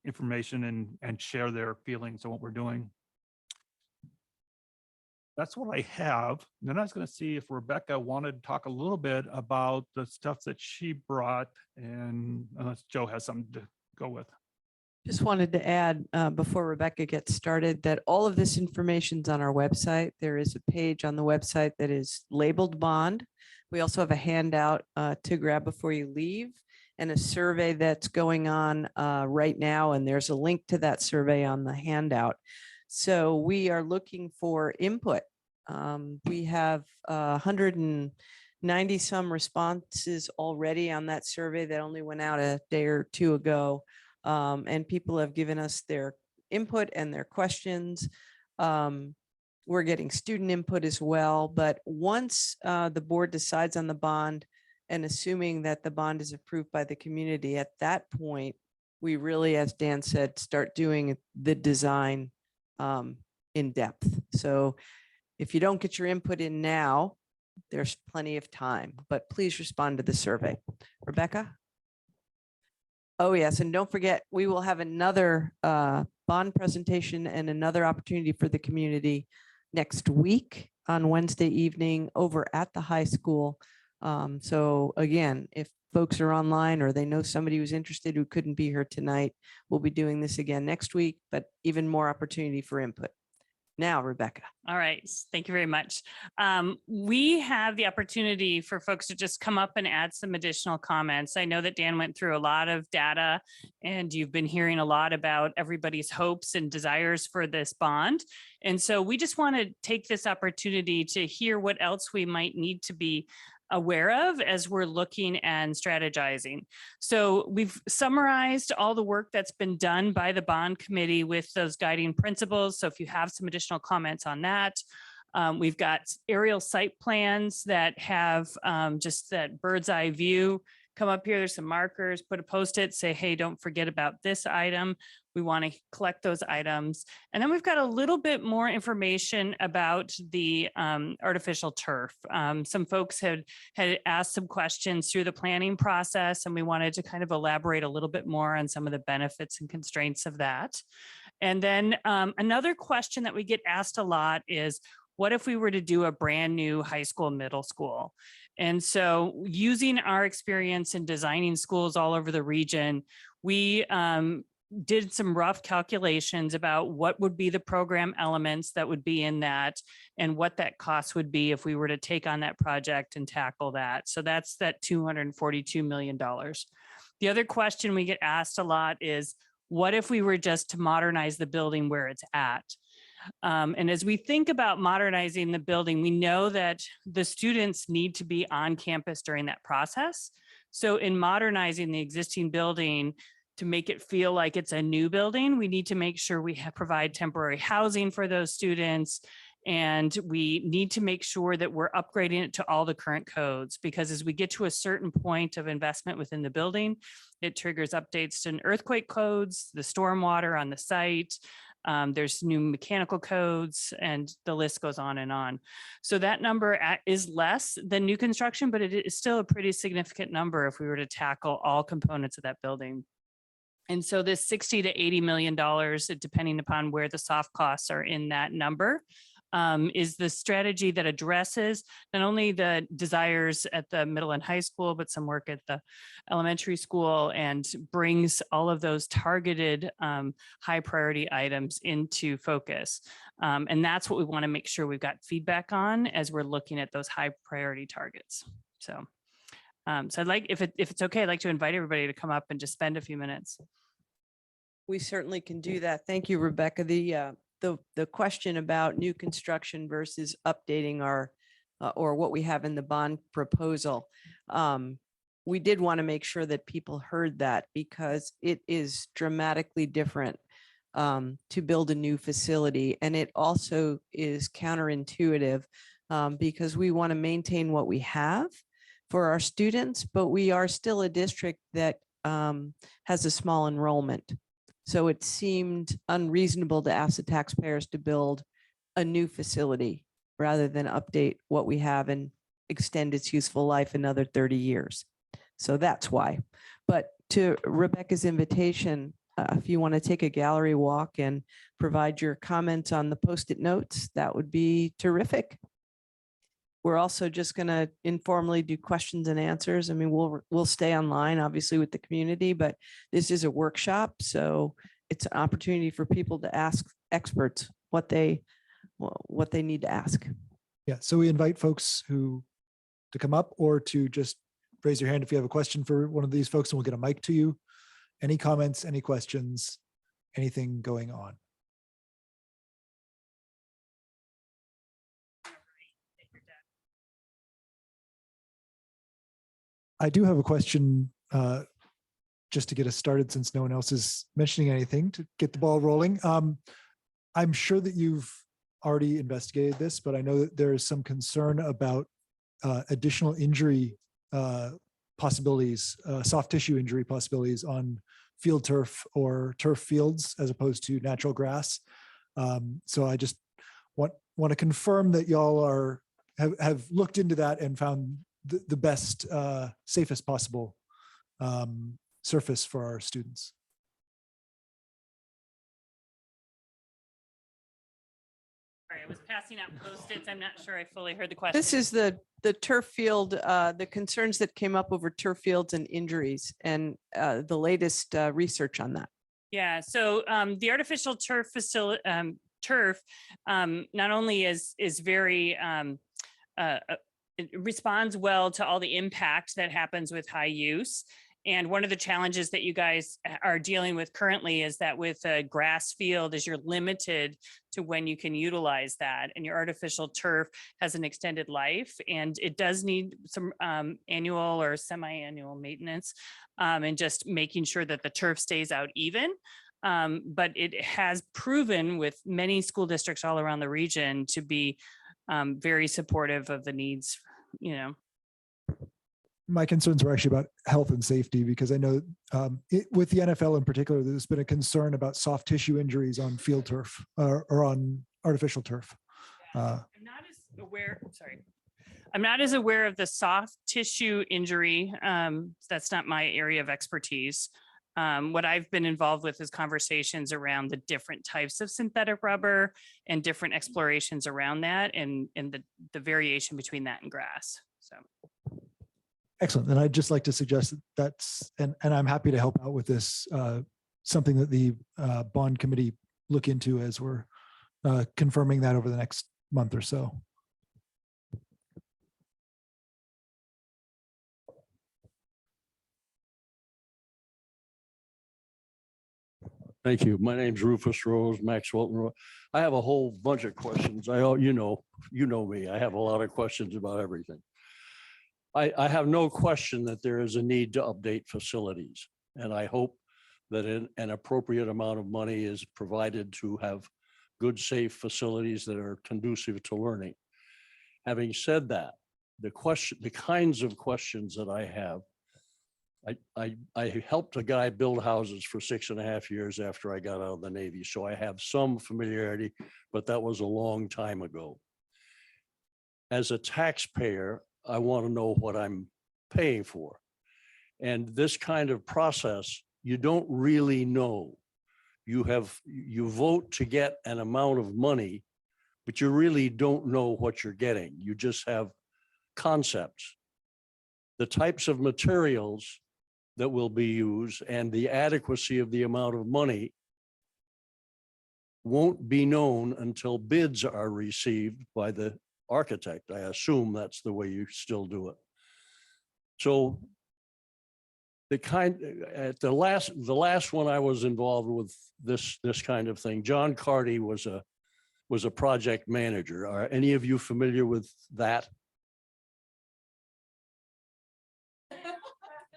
information and share their feelings on what we're doing. That's what I have. Then I was going to see if Rebecca wanted to talk a little bit about the stuff that she brought, and unless Joe has something to go with. Just wanted to add before Rebecca gets started that all of this information is on our website. There is a page on the website that is labeled bond. We also have a handout to grab before you leave and a survey that's going on right now. And there's a link to that survey on the handout. So we are looking for input. We have 190 some responses already on that survey that only went out a day or two ago. And people have given us their input and their questions. We're getting student input as well. But once the board decides on the bond and assuming that the bond is approved by the community, at that point, we really, as Dan said, start doing the design in depth. So if you don't get your input in now, there's plenty of time, but please respond to the survey. Rebecca? Oh, yes. And don't forget, we will have another bond presentation and another opportunity for the community next week on Wednesday evening over at the high school. So again, if folks are online or they know somebody who's interested who couldn't be here tonight, we'll be doing this again next week, but even more opportunity for input. Now, Rebecca. All right, thank you very much. We have the opportunity for folks to just come up and add some additional comments. I know that Dan went through a lot of data and you've been hearing a lot about everybody's hopes and desires for this bond. And so we just want to take this opportunity to hear what else we might need to be aware of as we're looking and strategizing. So we've summarized all the work that's been done by the bond committee with those guiding principles. So if you have some additional comments on that, we've got aerial site plans that have just that bird's eye view. Come up here, there's some markers, put a Post-it, say, hey, don't forget about this item. We want to collect those items. And then we've got a little bit more information about the artificial turf. Some folks had asked some questions through the planning process, and we wanted to kind of elaborate a little bit more on some of the benefits and constraints of that. And then another question that we get asked a lot is, what if we were to do a brand new high school, middle school? And so using our experience in designing schools all over the region, we did some rough calculations about what would be the program elements that would be in that and what that cost would be if we were to take on that project and tackle that. So that's that $242 million. The other question we get asked a lot is, what if we were just to modernize the building where it's at? And as we think about modernizing the building, we know that the students need to be on campus during that process. So in modernizing the existing building to make it feel like it's a new building, we need to make sure we provide temporary housing for those students. And we need to make sure that we're upgrading it to all the current codes, because as we get to a certain point of investment within the building, it triggers updates to earthquake codes, the stormwater on the site. There's new mechanical codes, and the list goes on and on. So that number is less than new construction, but it is still a pretty significant number if we were to tackle all components of that building. And so this $60 to $80 million, depending upon where the soft costs are in that number, is the strategy that addresses not only the desires at the middle and high school, but some work at the elementary school, and brings all of those targeted high priority items into focus. And that's what we want to make sure we've got feedback on as we're looking at those high priority targets. So I'd like, if it's okay, I'd like to invite everybody to come up and just spend a few minutes. We certainly can do that. Thank you, Rebecca. The question about new construction versus updating our or what we have in the bond proposal. We did want to make sure that people heard that, because it is dramatically different to build a new facility. And it also is counterintuitive because we want to maintain what we have for our students, but we are still a district that has a small enrollment. So it seemed unreasonable to ask the taxpayers to build a new facility rather than update what we have and extend its useful life another 30 years. So that's why. But to Rebecca's invitation, if you want to take a gallery walk and provide your comments on the Post-it notes, that would be terrific. We're also just going to informally do questions and answers. I mean, we'll stay online, obviously, with the community, but this is a workshop, so it's an opportunity for people to ask experts what they need to ask. Yeah, so we invite folks to come up, or to just raise your hand if you have a question for one of these folks, and we'll get a mic to you. Any comments, any questions, anything going on? I do have a question just to get us started, since no one else is mentioning anything, to get the ball rolling. I'm sure that you've already investigated this, but I know that there is some concern about additional injury possibilities, soft tissue injury possibilities on field turf or turf fields as opposed to natural grass. So I just want to confirm that y'all have looked into that and found the best, safest possible surface for our students. Sorry, I was passing out Post-its. I'm not sure I fully heard the question. This is the turf field, the concerns that came up over turf fields and injuries, and the latest research on that. Yeah, so the artificial turf facility turf, not only is very it responds well to all the impact that happens with high use. And one of the challenges that you guys are dealing with currently is that with a grass field is you're limited to when you can utilize that. And your artificial turf has an extended life and it does need some annual or semi-annual maintenance and just making sure that the turf stays out even. But it has proven with many school districts all around the region to be very supportive of the needs, you know. My concerns were actually about health and safety, because I know with the NFL in particular, there's been a concern about soft tissue injuries on field turf or on artificial turf. I'm not as aware, sorry. I'm not as aware of the soft tissue injury. That's not my area of expertise. What I've been involved with is conversations around the different types of synthetic rubber and different explorations around that and the variation between that and grass. So. Excellent. And I'd just like to suggest that's, and I'm happy to help out with this, something that the bond committee look into as we're confirming that over the next month or so. Thank you. My name's Rufus Rose, Max Walton Road. I have a whole bunch of questions. You know me. I have a lot of questions about everything. I have no question that there is a need to update facilities, and I hope that an appropriate amount of money is provided to have good, safe facilities that are conducive to learning. Having said that, the kinds of questions that I have, I helped a guy build houses for 6.5 years after I got out of the Navy, so I have some familiarity, but that was a long time ago. As a taxpayer, I want to know what I'm paying for. And this kind of process, you don't really know. You vote to get an amount of money, but you really don't know what you're getting. You just have concepts. The types of materials that will be used and the adequacy of the amount of money won't be known until bids are received by the architect. I assume that's the way you still do it. So the last one I was involved with this kind of thing, John Carty was a project manager. Are any of you familiar with that?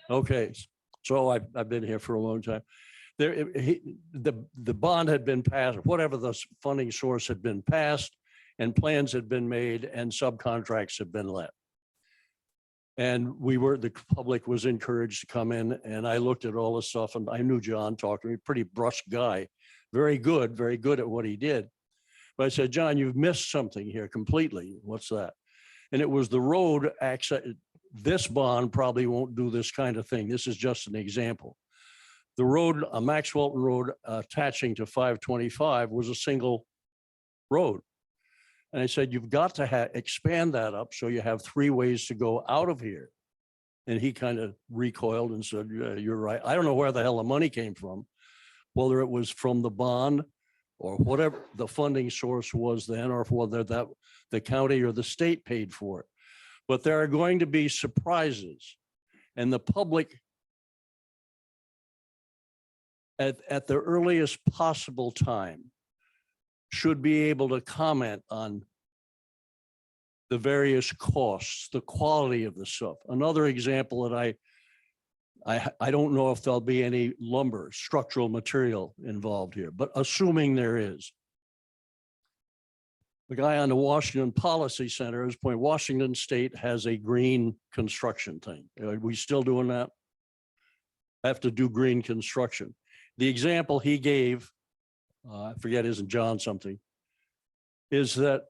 Okay, so I've been here for a long time. The bond had been passed, whatever the funding source had been passed, and plans had been made and subcontracts had been let. And the public was encouraged to come in, and I looked at all this stuff, and I knew John talked to me, pretty brusque guy, very good at what he did. But I said, John, you've missed something here completely. What's that? And it was the road access. This bond probably won't do this kind of thing. This is just an example. The road, Max Walton Road attaching to 525 was a single road. And I said, you've got to expand that up so you have 3 ways to go out of here. And he kind of recoiled and said, yeah, you're right. I don't know where the hell the money came from, whether it was from the bond or whatever the funding source was then, or whether that the county or the state paid for it. But there are going to be surprises, and the public at the earliest possible time should be able to comment on the various costs, the quality of the stuff. Another example that I don't know if there'll be any lumber, structural material involved here, but assuming there is. The guy on the Washington Policy Center is point, Washington State has a green construction thing. Are we still doing that? Have to do green construction. The example he gave, I forget, isn't John something, is that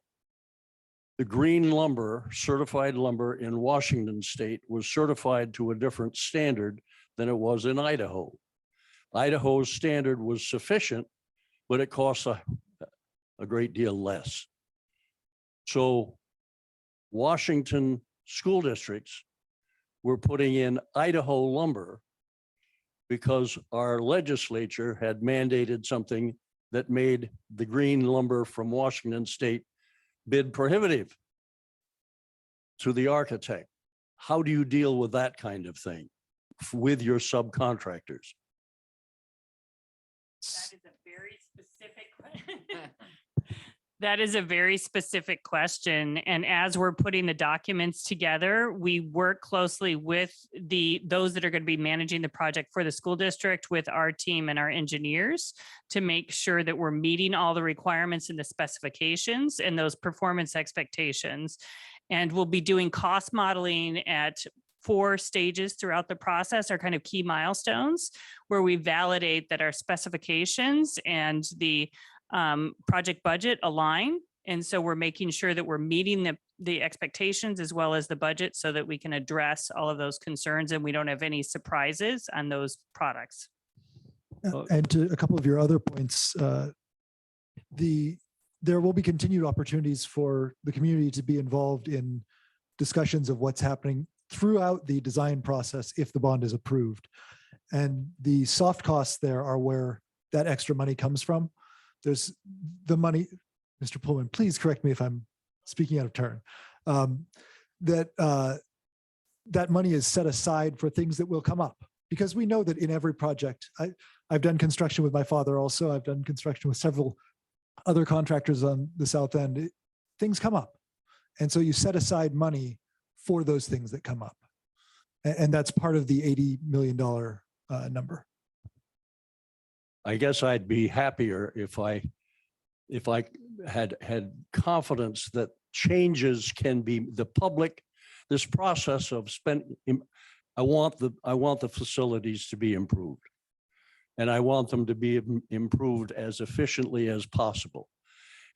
the green lumber, certified lumber in Washington State was certified to a different standard than it was in Idaho. Idaho's standard was sufficient, but it costs a great deal less. So Washington school districts were putting in Idaho lumber because our legislature had mandated something that made the green lumber from Washington State bid prohibitive to the architect. How do you deal with that kind of thing with your subcontractors? That is a very specific. That is a very specific question. And as we're putting the documents together, we work closely with those that are going to be managing the project for the school district with our team and our engineers to make sure that we're meeting all the requirements and the specifications and those performance expectations. And we'll be doing cost modeling at 4 stages throughout the process, are kind of key milestones where we validate that our specifications and the project budget align. And so we're making sure that we're meeting the expectations as well as the budget so that we can address all of those concerns and we don't have any surprises on those products. And to a couple of your other points, there will be continued opportunities for the community to be involved in discussions of what's happening throughout the design process if the bond is approved. And the soft costs there are where that extra money comes from. There's the money, Mr. Pullman, please correct me if I'm speaking out of turn, that money is set aside for things that will come up. Because we know that in every project, I've done construction with my father also, I've done construction with several other contractors on the South End, things come up. And so you set aside money for those things that come up. And that's part of the $80 million number. I guess I'd be happier if I had confidence that changes can be the public, this process of I want the facilities to be improved. And I want them to be improved as efficiently as possible.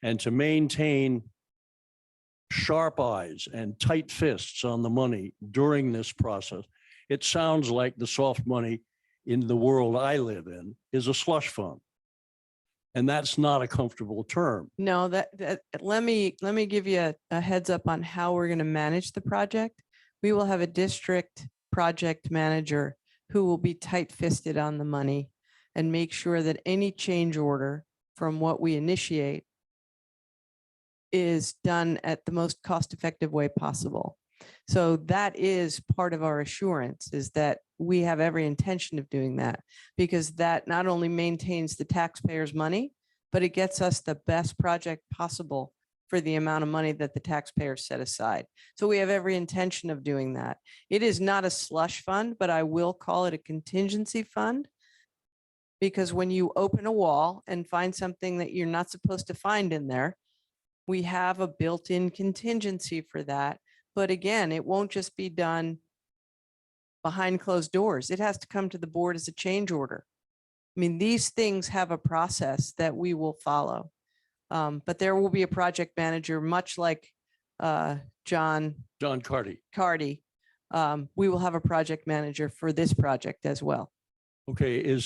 And to maintain sharp eyes and tight fists on the money during this process. It sounds like the soft money in the world I live in is a slush fund. And that's not a comfortable term. No, let me give you a heads up on how we're going to manage the project. We will have a district project manager who will be tight-fisted on the money and make sure that any change order from what we initiate is done at the most cost-effective way possible. So that is part of our assurance, is that we have every intention of doing that, because that not only maintains the taxpayers' money, but it gets us the best project possible for the amount of money that the taxpayers set aside. So we have every intention of doing that. It is not a slush fund, but I will call it a contingency fund, because when you open a wall and find something that you're not supposed to find in there, we have a built-in contingency for that. But again, it won't just be done behind closed doors. It has to come to the board as a change order. I mean, these things have a process that we will follow. But there will be a project manager, much like John Cardy. We will have a project manager for this project as well. Okay,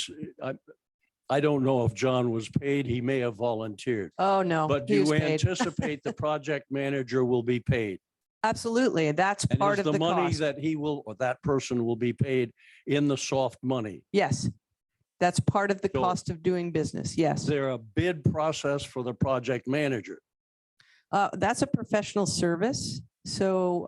I don't know if John was paid. He may have volunteered. Oh, no. But he do was you paid. anticipate the project manager will be paid? Absolutely. That's And part is of the the money cost. that he will, or that person will be paid in the soft money? Yes. That's part of the So- cost of doing business. Is Yes. there a bid process for the project manager? That's a professional service. So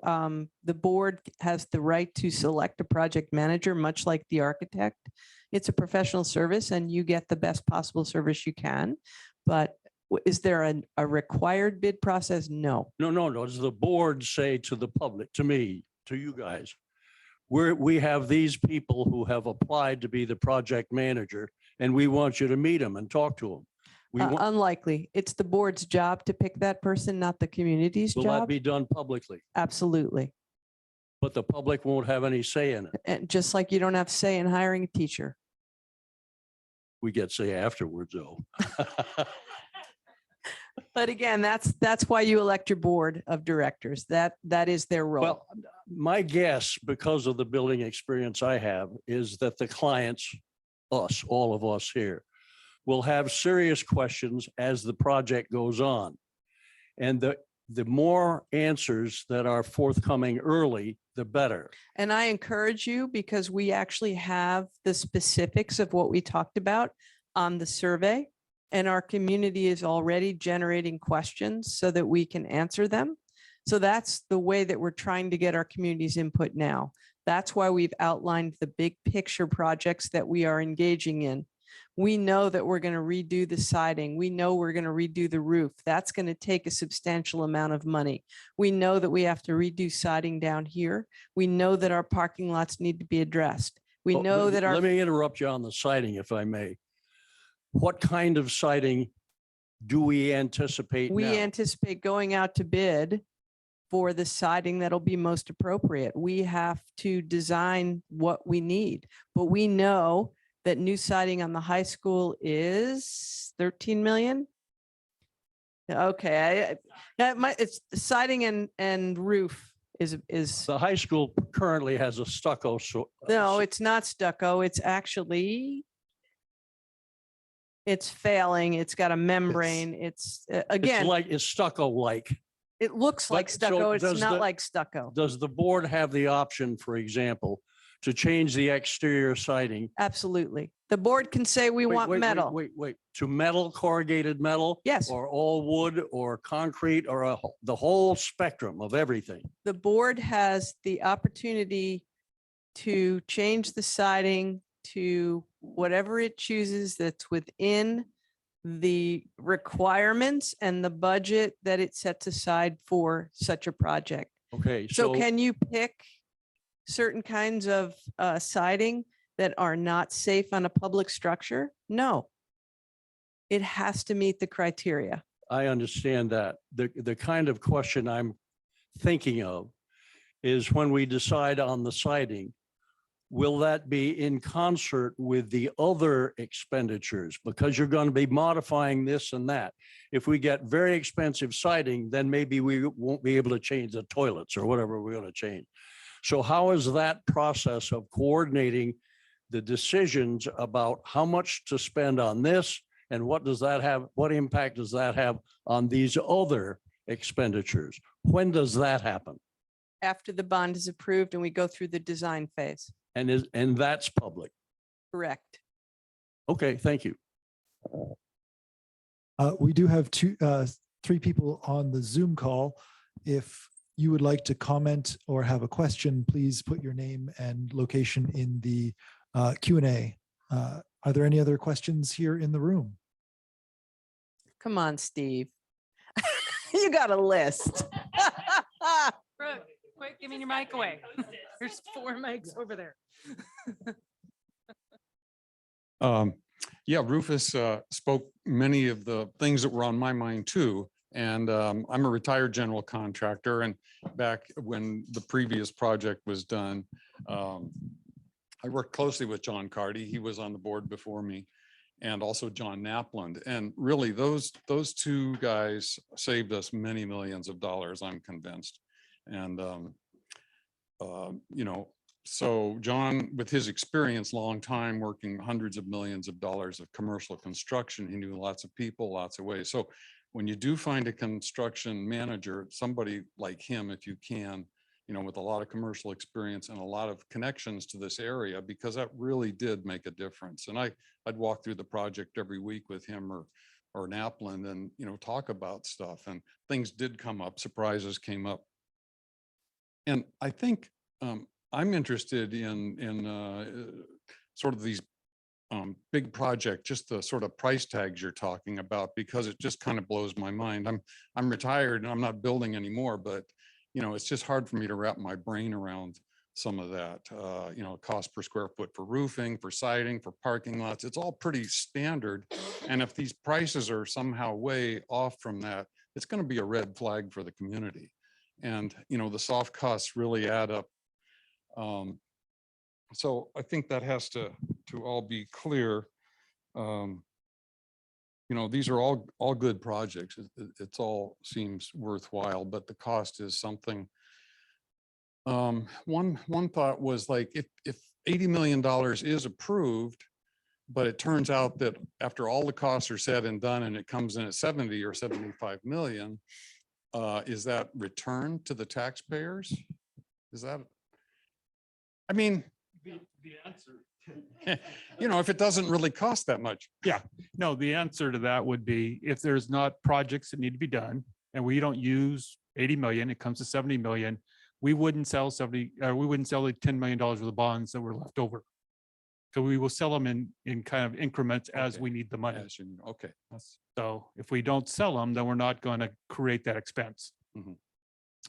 the board has the right to select a project manager, much like the architect. It's a professional service and you get the best possible service you can. But is there a required bid process? No. No. Does the board say to the public, to me, to you guys, we have these people who have applied to be the project manager and we want you to meet them and talk to them? Unlikely. It's the board's job to pick that person, not the community's Will that job. be done publicly? Absolutely. But the public won't have any say in it. And just like you don't have say in hiring a teacher. We get say afterwards, though. But again, that's why you elect your board of directors. That is their role. Well, my guess, because of the building experience I have, is that the clients, us, all of us here, will have serious questions as the project goes on. And the more answers that are forthcoming early, the better. And I encourage you, because we actually have the specifics of what we talked about on the survey. and our community is already generating questions so that we can answer them. So that's the way that we're trying to get our community's input now. That's why we've outlined the big picture projects that we are engaging in. We know that we're going to redo the siding. We know we're going to redo the roof. That's going to take a substantial amount of money. We know that we have to redo siding down here. We know that our parking lots need to be addressed. We Oh, know that our. Let me interrupt you on the siding, if I may. What kind of siding do we anticipate We now? anticipate going out to bid for the siding that'll be most appropriate. We have to design what we need, but we know that new siding on the high school is 13 million. Okay, it's siding and roof is. The high school currently has a stucco. No, it's not stucco. It's actually. It's failing. It's got a membrane. It's again. It's stucco-like. It looks like But so stucco. It's does not the- like stucco. Does the board have the option, for example, to change the exterior siding? Absolutely. The board can say we want metal. Wait, to metal, corrugated metal? Yes. Or all wood or concrete or the whole spectrum of everything? The board has the opportunity to change the siding to whatever it chooses that's within the requirements and the budget that it sets aside for such a project. Okay, So can you pick certain kinds of siding that are not safe on a public structure? No. It has to meet the criteria. I understand that. The kind of question I'm thinking of is when we decide on the siding, will that be in concert with the other expenditures? Because you're going to be modifying this and that. If we get very expensive siding, then maybe we won't be able to change the toilets or whatever we're going to change. So how is that process of coordinating the decisions about how much to spend on this and what does that have, what impact does that have on these other expenditures? When does that happen? After the bond is approved and we go through the design phase. And that's public. Correct. Okay, thank you. We do have three people on the Zoom call. If you would like to comment or have a question, please put your name and location in the Q&A. Are there any other questions here in the room? Come on, Steve. You got a list. Brooke, quick, give me your mic away. There's 4 mics over there. Yeah, Rufus spoke many of the things that were on my mind too. And I'm a retired general contractor. And back when the previous project was done, I worked closely with John Cardy. He was on the board before me, and also John Napland. And really, those two guys saved us many millions of dollars, I'm convinced. And you know, so John, with his experience, long time working hundreds of millions of dollars of commercial construction, he knew lots of people, lots of ways. So when you do find a construction manager, somebody like him, if you can, you know, with a lot of commercial experience and a lot of connections to this area, because that really did make a difference. And I'd walk through the project every week with him or Napland and, you know, talk about stuff, and things did come up, surprises came up. And I think I'm interested in sort of these big project, just the sort of price tags you're talking about, because it just kind of blows my mind. I'm retired and I'm not building anymore, but you know, it's just hard for me to wrap my brain around some of that. You know, cost per square foot for roofing, for siding, for parking lots. It's all pretty standard. And if these prices are somehow way off from that, it's going to be a red flag for the community. And you know, the soft costs really add up. So I think that has to all be clear. You know, these are all good projects. It's all seems worthwhile, but the cost is something. One thought was like, if $80 million is approved, but it turns out that after all the costs are said and done, and it comes in at 70 or 75 million, is that returned to the taxpayers? Is that? I mean, the answer You know, if it doesn't really cost that much. Yeah, no, the answer to that would be if there's not projects that need to be done and we don't use 80 million, it comes to 70 million. We wouldn't sell the $10 million worth of bonds that were left over. So we will sell them in kind of increments as we need the money. Okay. So if we don't sell them, then we're not going to create that expense.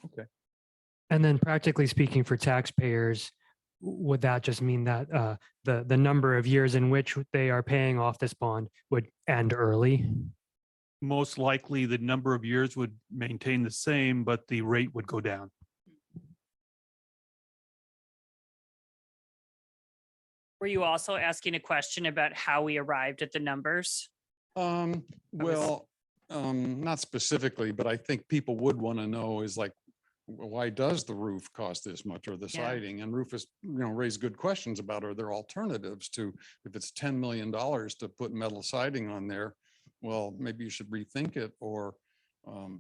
Okay. And then practically speaking for taxpayers, would that just mean that the number of years in which they are paying off this bond would end early? Most likely the number of years would maintain the same, but the rate would go down. Were you also asking a question about how we arrived at the numbers? Well, not specifically, but I think people would want to know is like, why does the roof cost this much or the siding? And Rufus, raised good questions about, are there alternatives to, if it's $10 million to put metal siding on there, well, maybe you should rethink it or, come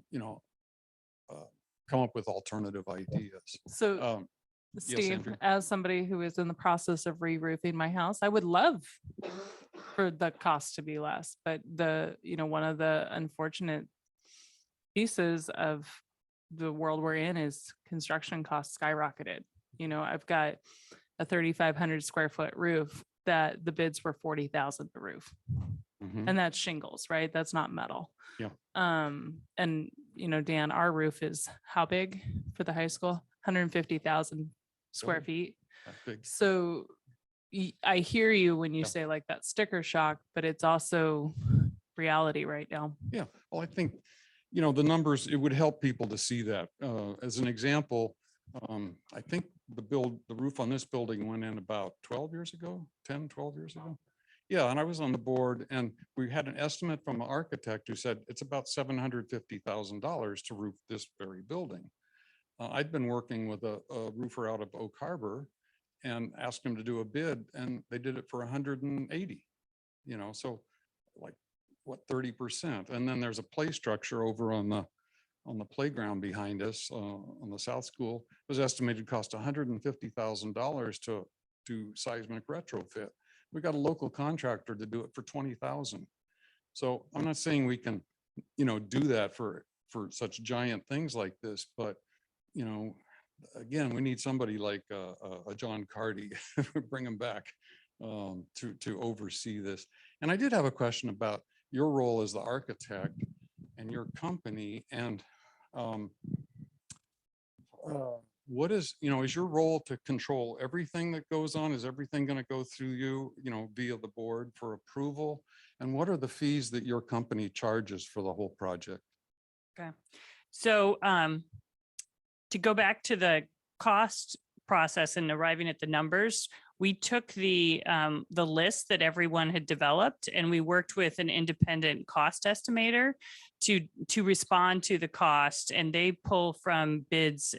up with alternative ideas. So yes, Steve, Andrew? as somebody who is in the process of re-roofing my house, I would love for the cost to be less, but one of the unfortunate pieces of the world we're in is construction costs skyrocketed. I've got a 3,500 square foot roof that the bids were 40,000 the roof. And that's shingles, right? That's not metal. Yeah. And Dan, our roof is how big for the high school? 150,000 square feet. That big. So I hear you when you say like that sticker shock, but it's also reality right now. Yeah, well, I think, the numbers, it would help people to see that. As an example, I think the roof on this building went in about 12 years ago, 10, 12 years ago. Yeah, and I was on the board and we had an estimate from an architect who said it's about $750,000 to roof this very building. I'd been working with a roofer out of Oak Harbor and asked him to do a bid and they did it for 180, so like what, 30%. And then there's a play structure over on the playground behind us on the South School. It was estimated to cost $150,000 to do seismic retrofit. We got a local contractor to do it for 20,000. So I'm not saying we can, do that for such giant things like this, but again, we need somebody like a John Cardy, bring him back to oversee this. And I did have a question about your role as the architect and your company and what is your role to control everything that goes on? Is everything going to go through you, via the board for approval? And what are the fees that your company charges for the whole project? Okay. So to go back to the cost process and arriving at the numbers, we took the list that everyone had developed and we worked with an independent cost estimator to respond to the cost, and they pull from bids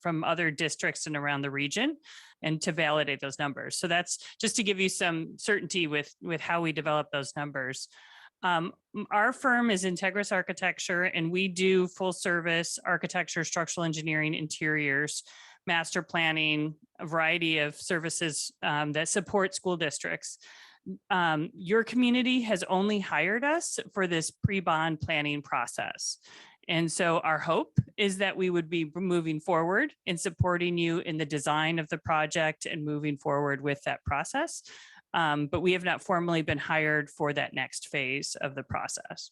from other districts and around the region and to validate those numbers. So that's just to give you some certainty with how we develop those numbers. Our firm is Integris Architecture, and we do full service architecture, structural engineering, interiors, master planning, a variety of services that support school districts. Your community has only hired us for this pre-bond planning process. And so our hope is that we would be moving forward in supporting you in the design of the project and moving forward with that process. But we have not formally been hired for that next phase of the process.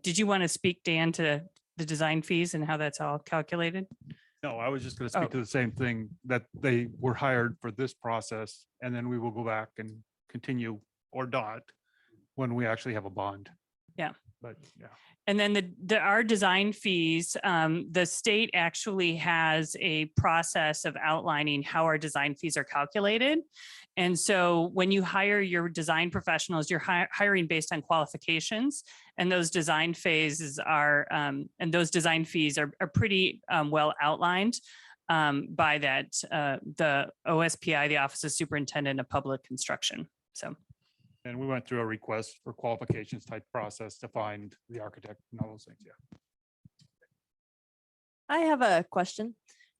Did you want to speak, Dan, to the design fees and how that's all calculated? No, I was just going to speak to the same thing, that they were hired for this process and then we will go back and continue or not when we actually have a bond. Yeah. But yeah. And then our design fees, the state actually has a process of outlining how our design fees are calculated. And so when you hire your design professionals, you're hiring based on qualifications, and those design phases are, and those design fees are pretty well outlined by the OSPI, the Office of Superintendent of Public Construction. So. And we went through a request for qualifications type process to find the architect and all those things. Yeah. I have a question.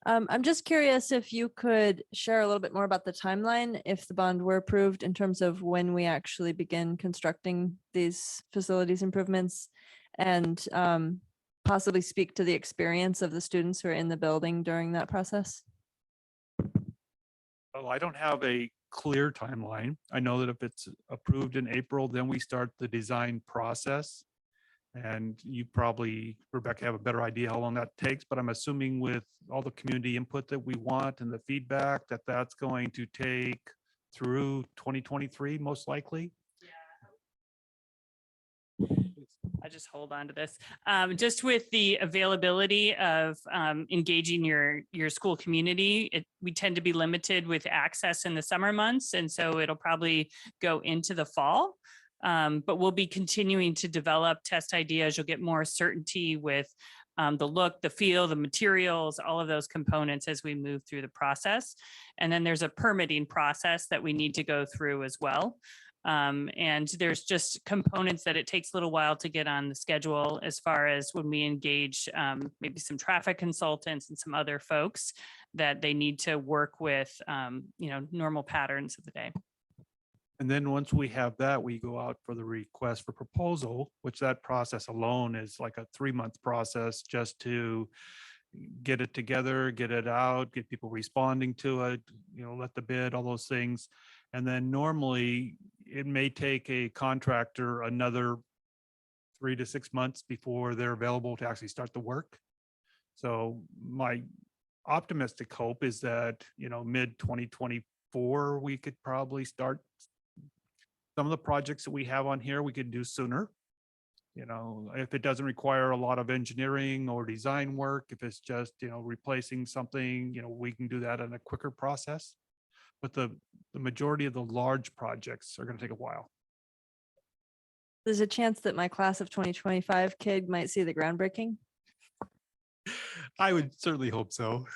I'm just curious if you could share a little bit more about the timeline, if the bond were approved, in terms of when we actually begin constructing these facilities improvements, and possibly speak to the experience of the students who are in the building during that process. Oh, I don't have a clear timeline. I know that if it's approved in April, then we start the design process. And you probably, Rebecca, have a better idea how long that takes, but I'm assuming with all the community input that we want and the feedback that that's going to take through 2023, most likely. I just hold on to this. Just with the availability of engaging your school community, we tend to be limited with access in the summer months. And so it'll probably go into the fall. But we'll be continuing to develop test ideas. You'll get more certainty with the look, the feel, the materials, all of those components as we move through the process. And then there's a permitting process that we need to go through as well. And there's just components that it takes a little while to get on the schedule, as far as when we engage maybe some traffic consultants and some other folks that they need to work with, normal patterns of the day. And then once we have that, we go out for the request for proposal, which that process alone is like a 3-month process just to get it together, get it out, get people responding to it, let the bid, all those things. And then normally it may take a contractor another 3 to 6 months before they're available to actually start the work. So my optimistic hope is that, mid 2024, we could probably start some of the projects that we have on here. We could do sooner. If it doesn't require a lot of engineering or design work, if it's just, replacing something, we can do that in a quicker process. But the majority of the large projects are going to take a while. There's a chance that my class of 2025 kid might see the groundbreaking. I would certainly hope so.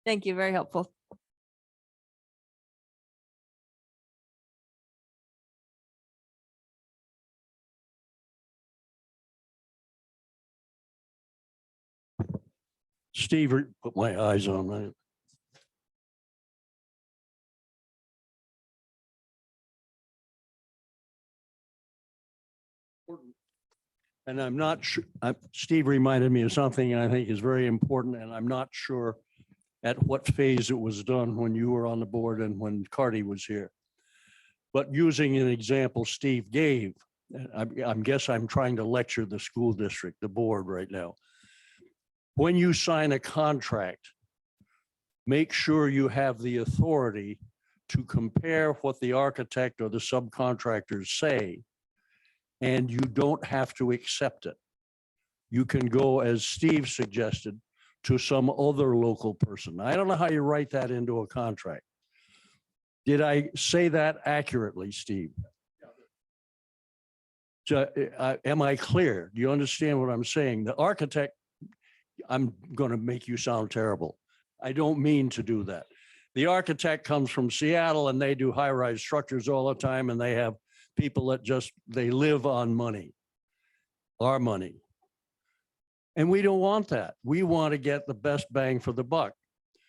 Thank you. Very helpful. Steve, put my eyes on that. And I'm not sure, Steve reminded me of something I think is very important, and I'm not sure at what phase it was done when you were on the board and when Cardi was here. But using an example Steve gave, I'm trying to lecture the school district, the board right now. When you sign a contract, make sure you have the authority to compare what the architect or the subcontractors say, and you don't have to accept it. You can go, as Steve suggested, to some other local person. I don't know how you write that into a contract. Did I say that accurately, Steve? So, am I clear? Do you understand what I'm saying? The architect, I'm going to make you sound terrible. I don't mean to do that. The architect comes from Seattle and they do high-rise structures all the time, and they have people that they live on money, our money. And we don't want that. We want to get the best bang for the buck.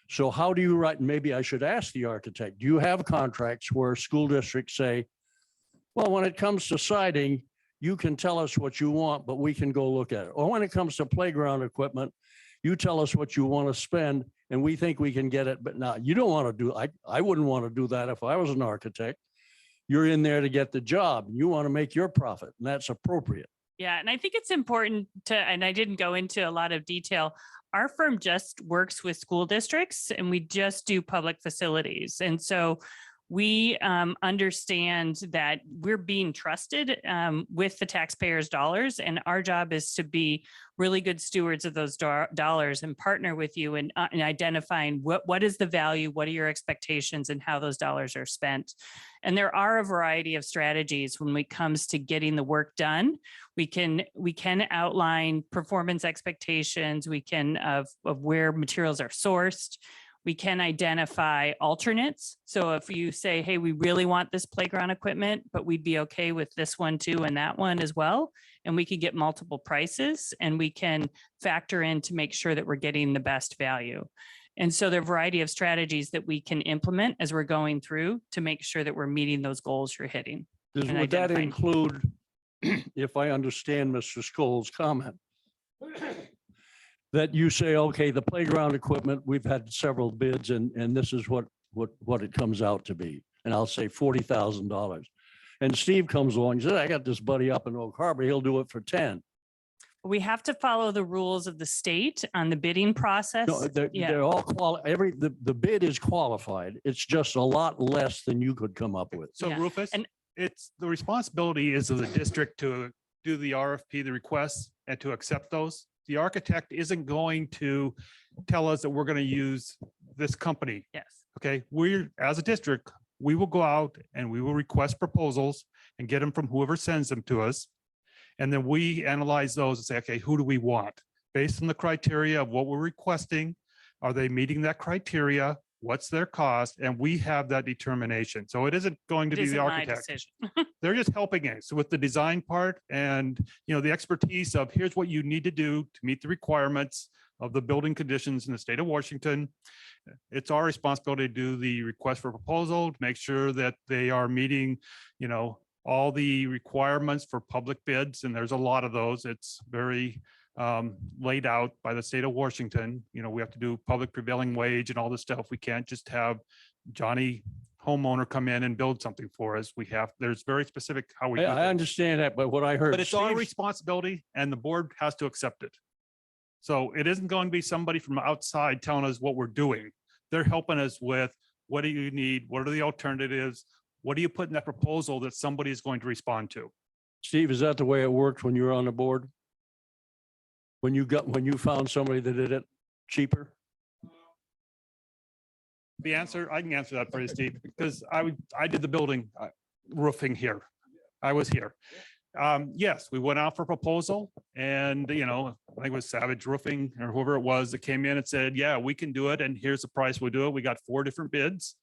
So how do you write? Maybe I should ask the architect, do you have contracts where school districts say, well, when it comes to siding, you can tell us what you want, but we can go look at it. Or when it comes to playground equipment, you tell us what you want to spend and we think we can get it. But now you don't want to do, I wouldn't want to do that if I was an architect. You're in there to get the job. You want to make your profit, and that's appropriate. Yeah, and I think it's important to, and I didn't go into a lot of detail, our firm just works with school districts and we just do public facilities. And so we understand that we're being trusted with the taxpayers' dollars, and our job is to be really good stewards of those dollars and partner with you in identifying what is the value, what are your expectations, and how those dollars are spent. And there are a variety of strategies when it comes to getting the work done. We can outline performance expectations. We can of where materials are sourced. We can identify alternates. So if you say, hey, we really want this playground equipment, but we'd be okay with this one too and that one as well. And we could get multiple prices and we can factor in to make sure that we're getting the best value. And so there are a variety of strategies that we can implement as we're going through to make sure that we're meeting those goals you're hitting. and Would that identifying. include, if I understand Mr. Scholl's comment, that you say, okay, the playground equipment, we've had several bids and this is what it comes out to be. And I'll say $40,000. And Steve comes along and says, I got this buddy up in Oak Harbor, he'll do it for 10. We have to follow the rules of the state on the bidding process. No, they're all the bid is qualified. It's just a lot less than you could come up with. So Yeah. Rufus, And- it's the responsibility is of the district to do the RFP, the requests, and to accept those. The architect isn't going to tell us that we're going to use this company. Yes. Okay, as a district, we will go out and we will request proposals and get them from whoever sends them to us. And then we analyze those and say, okay, who do we want? Based on the criteria of what we're requesting, are they meeting that criteria? What's their cost? And we have that determination. So it isn't going to It be isn't the my architect. decision. They're just helping us with the design part and, the expertise of here's what you need to do to meet the requirements of the building conditions in the state of Washington. It's our responsibility to do the request for proposal, to make sure that they are meeting, all the requirements for public bids. And there's a lot of those. It's very laid out by the state of Washington. We have to do public prevailing wage and all this stuff. We can't just have Johnny homeowner come in and build something for us. There's very specific how we do I things. understand that, but what I heard. But it's our Steve- responsibility and the board has to accept it. So it isn't going to be somebody from outside telling us what we're doing. They're helping us with, what do you need? What are the alternatives? What do you put in that proposal that somebody is going to respond to? Steve, is that the way it worked when you were on the board? When you found somebody that did it cheaper? I can answer that for you, Steve, because I did the building roofing here. I was here. Yes, we went out for proposal and, I think it was Savage Roofing or whoever it was that came in and said, yeah, we can do it. And here's the price we'll do it. We got 4 different bids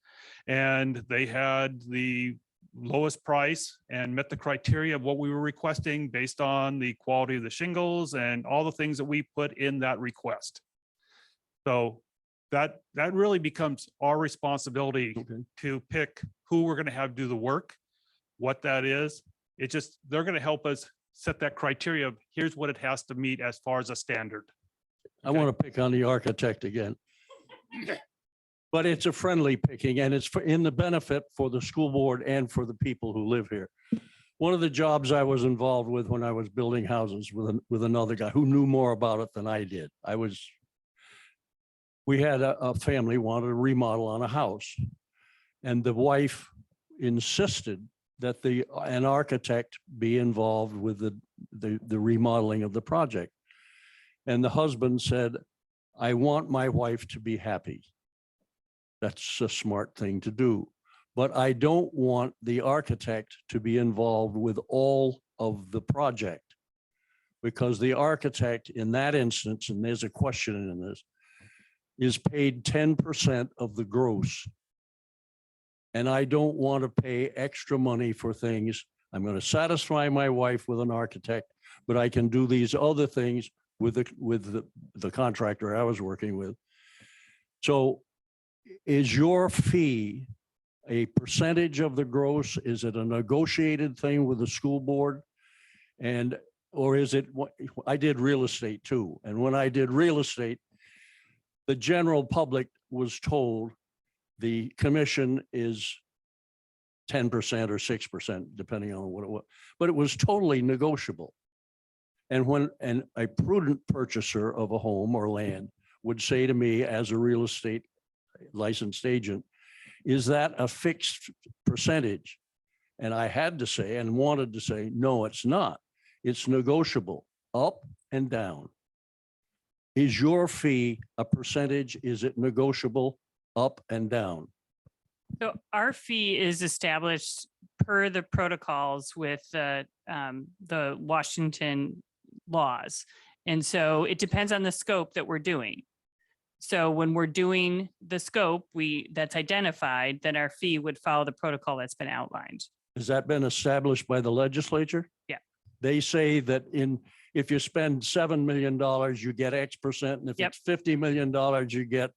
and they had the lowest price and met the criteria of what we were requesting based on the quality of the shingles and all the things that we put in that request. So that really becomes our responsibility to pick who we're going to have do the work, what that is. They're going to help us set that criteria of here's what it has to meet as far as a standard. I want to pick on the architect again. But it's a friendly picking and it's in the benefit for the school board and for the people who live here. One of the jobs I was involved with when I was building houses with another guy who knew more about it than I did. We had a family wanted to remodel on a house and the wife insisted that an architect be involved with the remodeling of the project. And the husband said, I want my wife to be happy. That's a smart thing to do. But I don't want the architect to be involved with all of the project. Because the architect in that instance, and there's a question in this, is paid 10% of the gross. And I don't want to pay extra money for things. I'm going to satisfy my wife with an architect, but I can do these other things with the contractor I was working with. So is your fee a percentage of the gross? Is it a negotiated thing with the school board? Or is it, I did real estate too. And when I did real estate, the general public was told the commission is 10% or 6%, depending on what it was, but it was totally negotiable. And a prudent purchaser of a home or land would say to me as a real estate licensed agent, is that a fixed percentage? And I had to say and wanted to say, no, it's not. It's negotiable up and down. Is your fee a percentage? Is it negotiable up and down? So our fee is established per the protocols with the Washington laws. And so it depends on the scope that we're doing. So when we're doing the scope, that's identified, then our fee would follow the protocol that's been outlined. Has that been established by the legislature? Yeah. They say that if you spend $7 million, you get X percent, and if Yep. it's $50 million, you get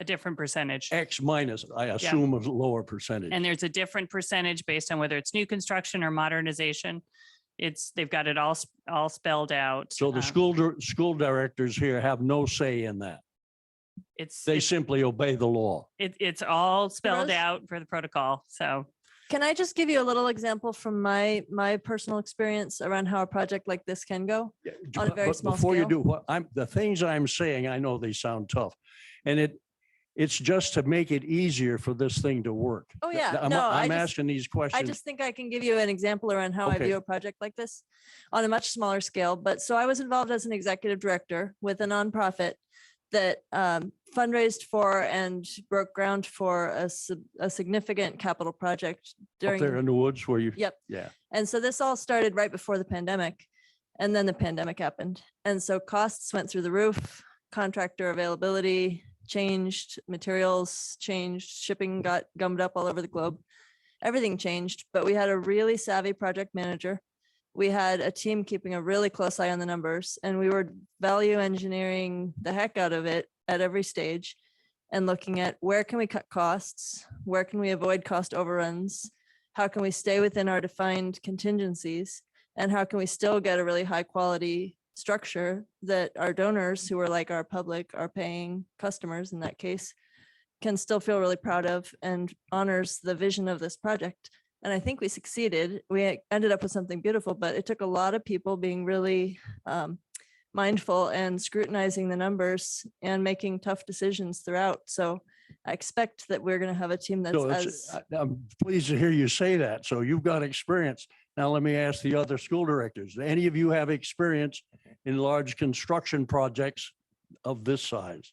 A different percentage. X minus, I assume, a lower percentage. And there's a different percentage based on whether it's new construction or modernization. They've got it all spelled out. So the school directors here have no say in that. They simply obey the law. It's all spelled Rose? out for the protocol. So Can I just give you a little example from my personal experience around how a project like this can go on a very But small before scale? you do, the things I'm saying, I know they sound tough. And it's just to make it easier for this thing to work. Oh, yeah. I'm No, I I'm just- asking these questions. I just think I can give you an example around how I Okay. view a project like this on a much smaller scale. But so I was involved as an executive director with a nonprofit that fundraised for and broke ground for a significant capital project Up during. there in the woods where you. Yep. Yeah. And so this all started right before the pandemic. And then the pandemic happened. And so costs went through the roof, contractor availability changed, materials changed, shipping got gummed up all over the globe. Everything changed, but we had a really savvy project manager. We had a team keeping a really close eye on the numbers, and we were value engineering the heck out of it at every stage and looking at where can we cut costs? Where can we avoid cost overruns? How can we stay within our defined contingencies? And how can we still get a really high quality structure that our donors, who are like our public, our paying customers in that case, can still feel really proud of and honors the vision of this project. And I think we succeeded. We ended up with something beautiful, but it took a lot of people being really mindful and scrutinizing the numbers and making tough decisions throughout. So I expect that we're going to have a team that's So I'm pleased to hear you say that. So you've got experience. Now, let me ask the other school directors. Do any of you have experience in large construction projects of this size?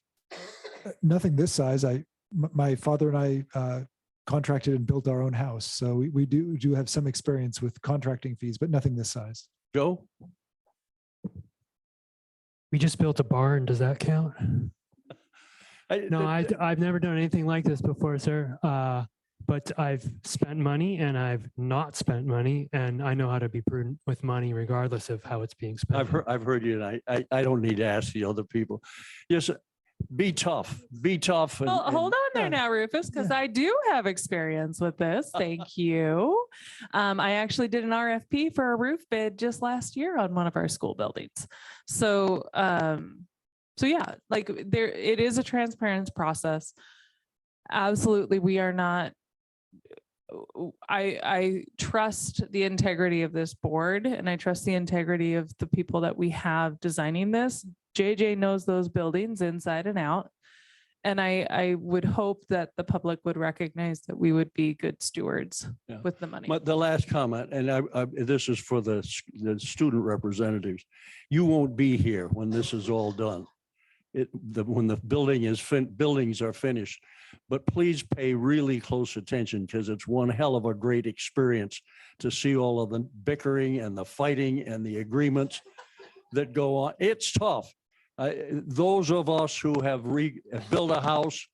Nothing this size. My father and I contracted and built our own house. So we do have some experience with contracting fees, but nothing this size. Joe? We just built a barn. Does that count? No, I've never done anything like this before, sir. But I've spent money and I've not spent money, and I know how to be prudent with money regardless of how it's being spent. I've heard you, and I don't need to ask the other people. Yes, be tough. Be tough. Well, hold on there now, Rufus, because I do have experience with this. Thank you. I actually did an RFP for a roof bid just last year on one of our school buildings. So, so yeah, like it is a transparent process. Absolutely, we are not. I trust the integrity of this board, and I trust the integrity of the people that we have designing this. JJ knows those buildings inside and out. And I would hope that the public would recognize that we would be good stewards with the money. But the last comment, and this is for the student representatives. You won't be here when this is all done. When the buildings are finished. But please pay really close attention, because it's one hell of a great experience to see all of the bickering and the fighting and the agreements that go on. It's tough. Those of us who have built a house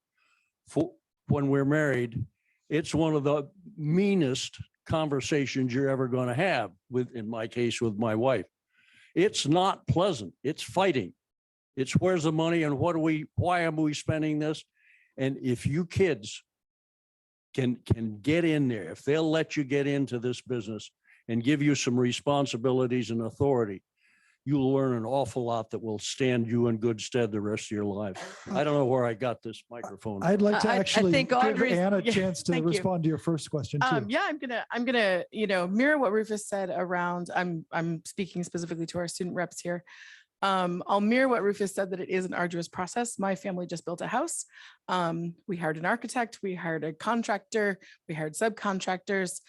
when we're married, it's one of the meanest conversations you're ever going to have in my case, with my wife. It's not pleasant. It's fighting. It's where's the money and why am we spending this? And if you kids can get in there, if they'll let you get into this business and give you some responsibilities and authority, you'll learn an awful lot that will stand you in good stead the rest of your life. I don't know where I got this microphone. I'd like to I actually think give Audrey's- Anne a yeah, chance to thank you. respond to your first question too. Yeah, I'm gonna, mirror what Rufus said around, I'm speaking specifically to our student reps here. I'll mirror what Rufus said, that it is an arduous process. My family just built a house. We hired an architect, we hired a contractor, we hired subcontractors.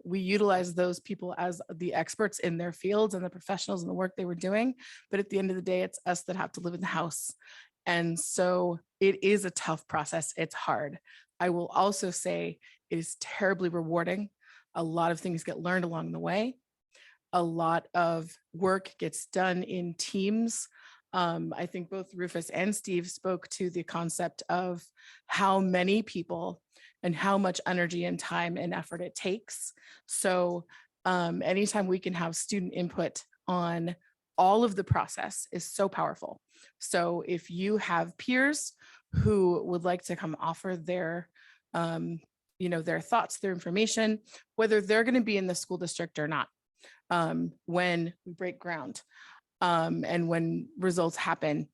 We utilized those people as the experts in their fields and the professionals in the work they were doing. But at the end of the day, it's us that have to live in the house. And so it is a tough process. It's hard. I will also say it is terribly rewarding. A lot of things get learned along the way. A lot of work gets done in teams. I think both Rufus and Steve spoke to the concept of how many people and how much energy and time and effort it takes. So anytime we can have student input on all of the process is so powerful. So if you have peers who would like to come offer their their thoughts, their information, whether they're going to be in the school district or not, when we break ground, and when results happen,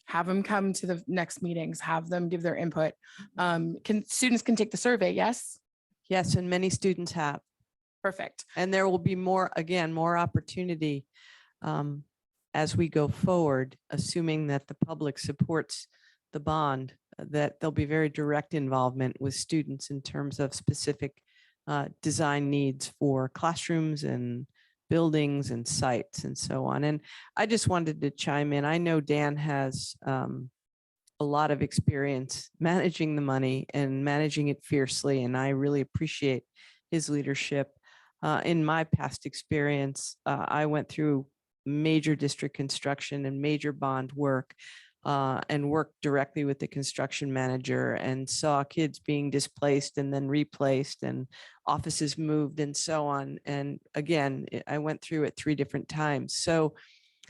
have them come to the next meetings, have them give their input. Students can take the survey, yes? Yes, and many students have. Perfect. And there will be more, again, more opportunity as we go forward, assuming that the public supports the bond, that there'll be very direct involvement with students in terms of specific design needs for classrooms and buildings and sites and so on. And I just wanted to chime in. I know Dan has a lot of experience managing the money and managing it fiercely, and I really appreciate his leadership. In my past experience, I went through major district construction and major bond work and worked directly with the construction manager and saw kids being displaced and then replaced and offices moved and so on. And again, I went through it 3 different times. So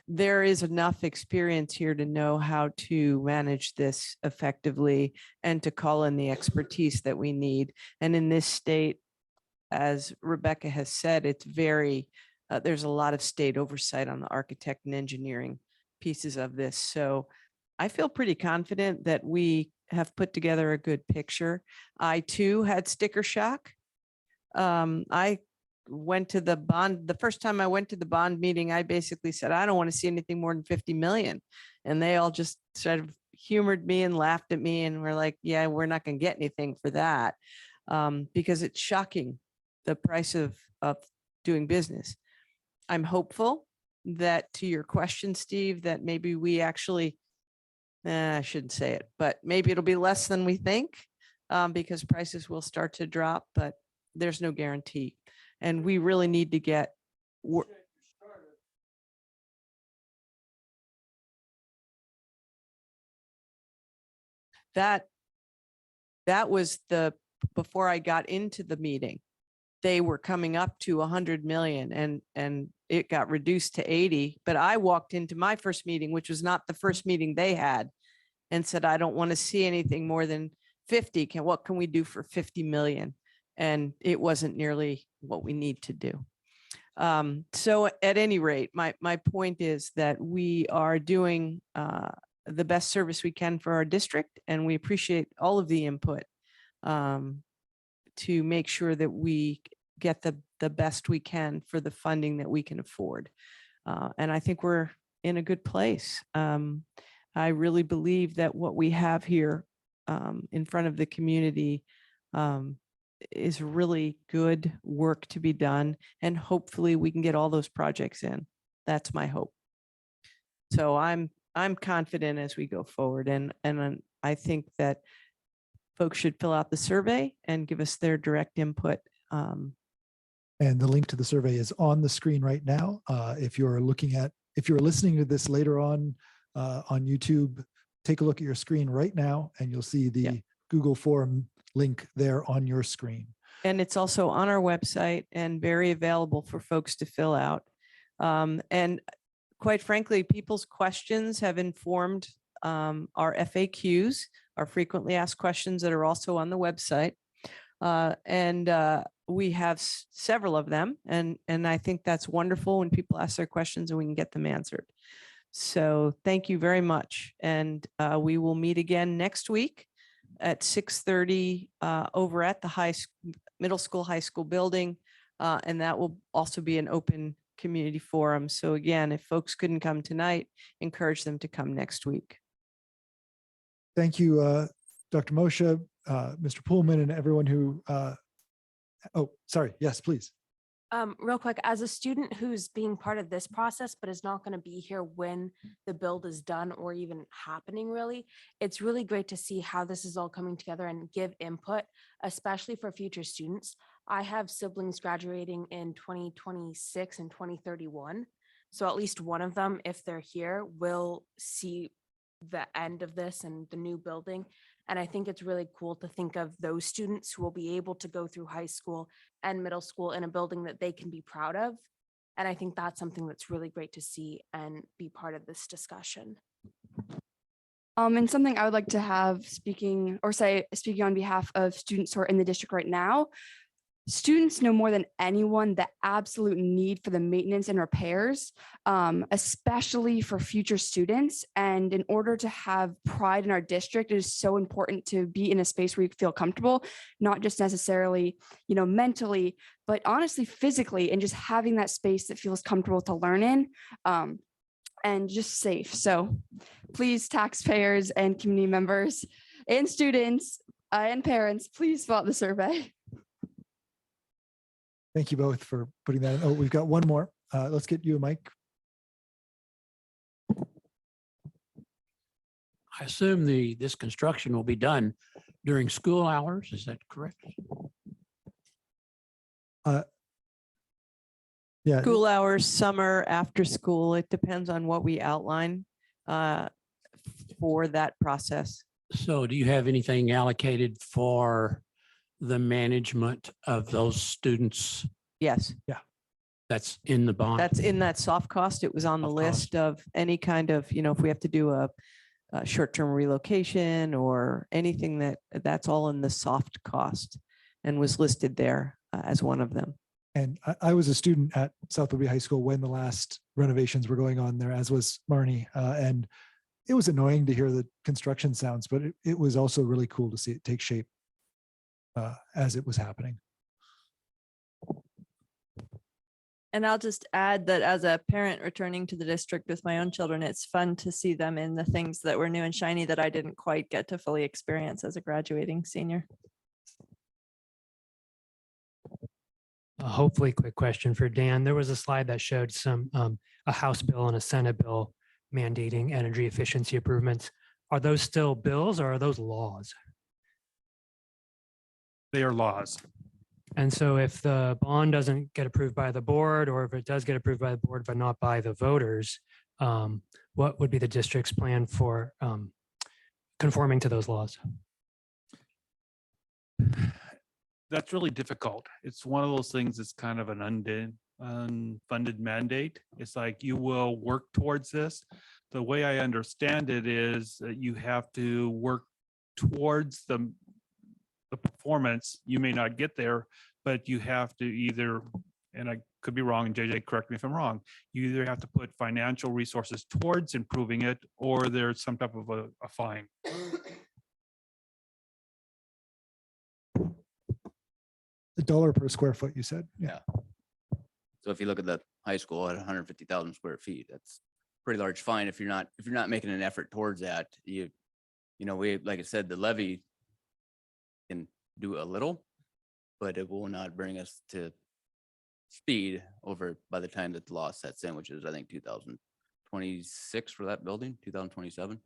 there is enough experience here to know how to manage this effectively and to call in the expertise that we need. And in this state, as Rebecca has said, it's very, there's a lot of state oversight on the architect and engineering pieces of this. So I feel pretty confident that we have put together a good picture. I too had sticker shock. I went to the first time I went to the bond meeting, I basically said, I don't want to see anything more than 50 million. And they all just sort of humored me and laughed at me and were like, yeah, we're not going to get anything for that, because it's shocking, the price of doing business. I'm hopeful that, to your question, Steve, that maybe we actually, I shouldn't say it, but maybe it'll be less than we think, because prices will start to drop, but there's no guarantee. And we really need to get that was before I got into the meeting. They were coming up to 100 million and it got reduced to 80. But I walked into my first meeting, which was not the first meeting they had, and said, I don't want to see anything more than 50. What can we do for 50 million? And it wasn't nearly what we need to do. So at any rate, my point is that we are doing the best service we can for our district, and we appreciate all of the input to make sure that we get the best we can for the funding that we can afford. And I think we're in a good place. I really believe that what we have here in front of the community is really good work to be done. And hopefully we can get all those projects in. That's my hope. So I'm confident as we go forward. And I think that folks should fill out the survey and give us their direct input. And the link to the survey is on the screen right now. If you're listening to this later on YouTube, take a look at your screen right now and you'll see the Google form link there on your screen. And it's also on our website and very available for folks to fill out. And quite frankly, people's questions have informed our FAQs, our frequently asked questions, that are also on the website. And we have several of them. And I think that's wonderful when people ask their questions and we can get them answered. So thank you very much. And we will meet again next week at 6:30 over at the middle school, high school building. And that will also be an open community forum. So again, if folks couldn't come tonight, encourage them to come next week. Thank you, Dr. Moshe, Mr. Pullman, and everyone who, oh, sorry. Yes, please. Real quick, as a student who's being part of this process, but is not going to be here when the build is done or even happening really, it's really great to see how this is all coming together and give input, especially for future students. I have siblings graduating in 2026 and 2031. So at least one of them, if they're here, will see the end of this and the new building. And I think it's really cool to think of those students who will be able to go through high school and middle school in a building that they can be proud of. And I think that's something that's really great to see and be part of this discussion. And something I would like to have speaking on behalf of students who are in the district right now. Students know more than anyone the absolute need for the maintenance and repairs, especially for future students. And in order to have pride in our district, it is so important to be in a space where you feel comfortable, not just necessarily, mentally, but honestly, physically, and just having that space that feels comfortable to learn in. And just safe. So please, taxpayers and community members and students and parents, please fill out the survey. Thank you both for putting that in. Oh, we've got one more. Let's get you a mic. I assume this construction will be done during school hours. Is that correct? Yeah. School hours, summer, after school, it depends on what we outline for that process. So do you have anything allocated for the management of those students? Yes. Yeah. That's in the bond? That's in that soft cost. It was on the list of any kind of, if we have to do a short-term relocation or anything that's all in the soft cost and was listed there as one of them. And I was a student at South Whitby High School when the last renovations were going on there, as was Marnie. And it was annoying to hear the construction sounds, but it was also really cool to see it take shape as it was happening. And I'll just add that as a parent returning to the district with my own children, it's fun to see them in the things that were new and shiny that I didn't quite get to fully experience as a graduating senior. Hopefully quick question for Dan. There was a slide that showed a House bill and a Senate bill mandating energy efficiency improvements. Are those still bills or are those laws? They are laws. And so if the bond doesn't get approved by the board, or if it does get approved by the board, but not by the voters, what would be the district's plan for conforming to those laws? That's really difficult. It's one of those things that's kind of an unfunded mandate. It's like you will work towards this. The way I understand it is that you have to work towards the performance. You may not get there, but you have to either, and I could be wrong, and JJ, correct me if I'm wrong, you either have to put financial resources towards improving it, or there's some type of a fine. $1 per square foot, you said? Yeah. So if you look at the high school at 150,000 square feet, that's a pretty large fine. If you're not making an effort towards that, we, like I said, the levy can do a little, but it will not bring us to speed over by the time that the law sets in, which is, I think, 2026 for that building, 2027.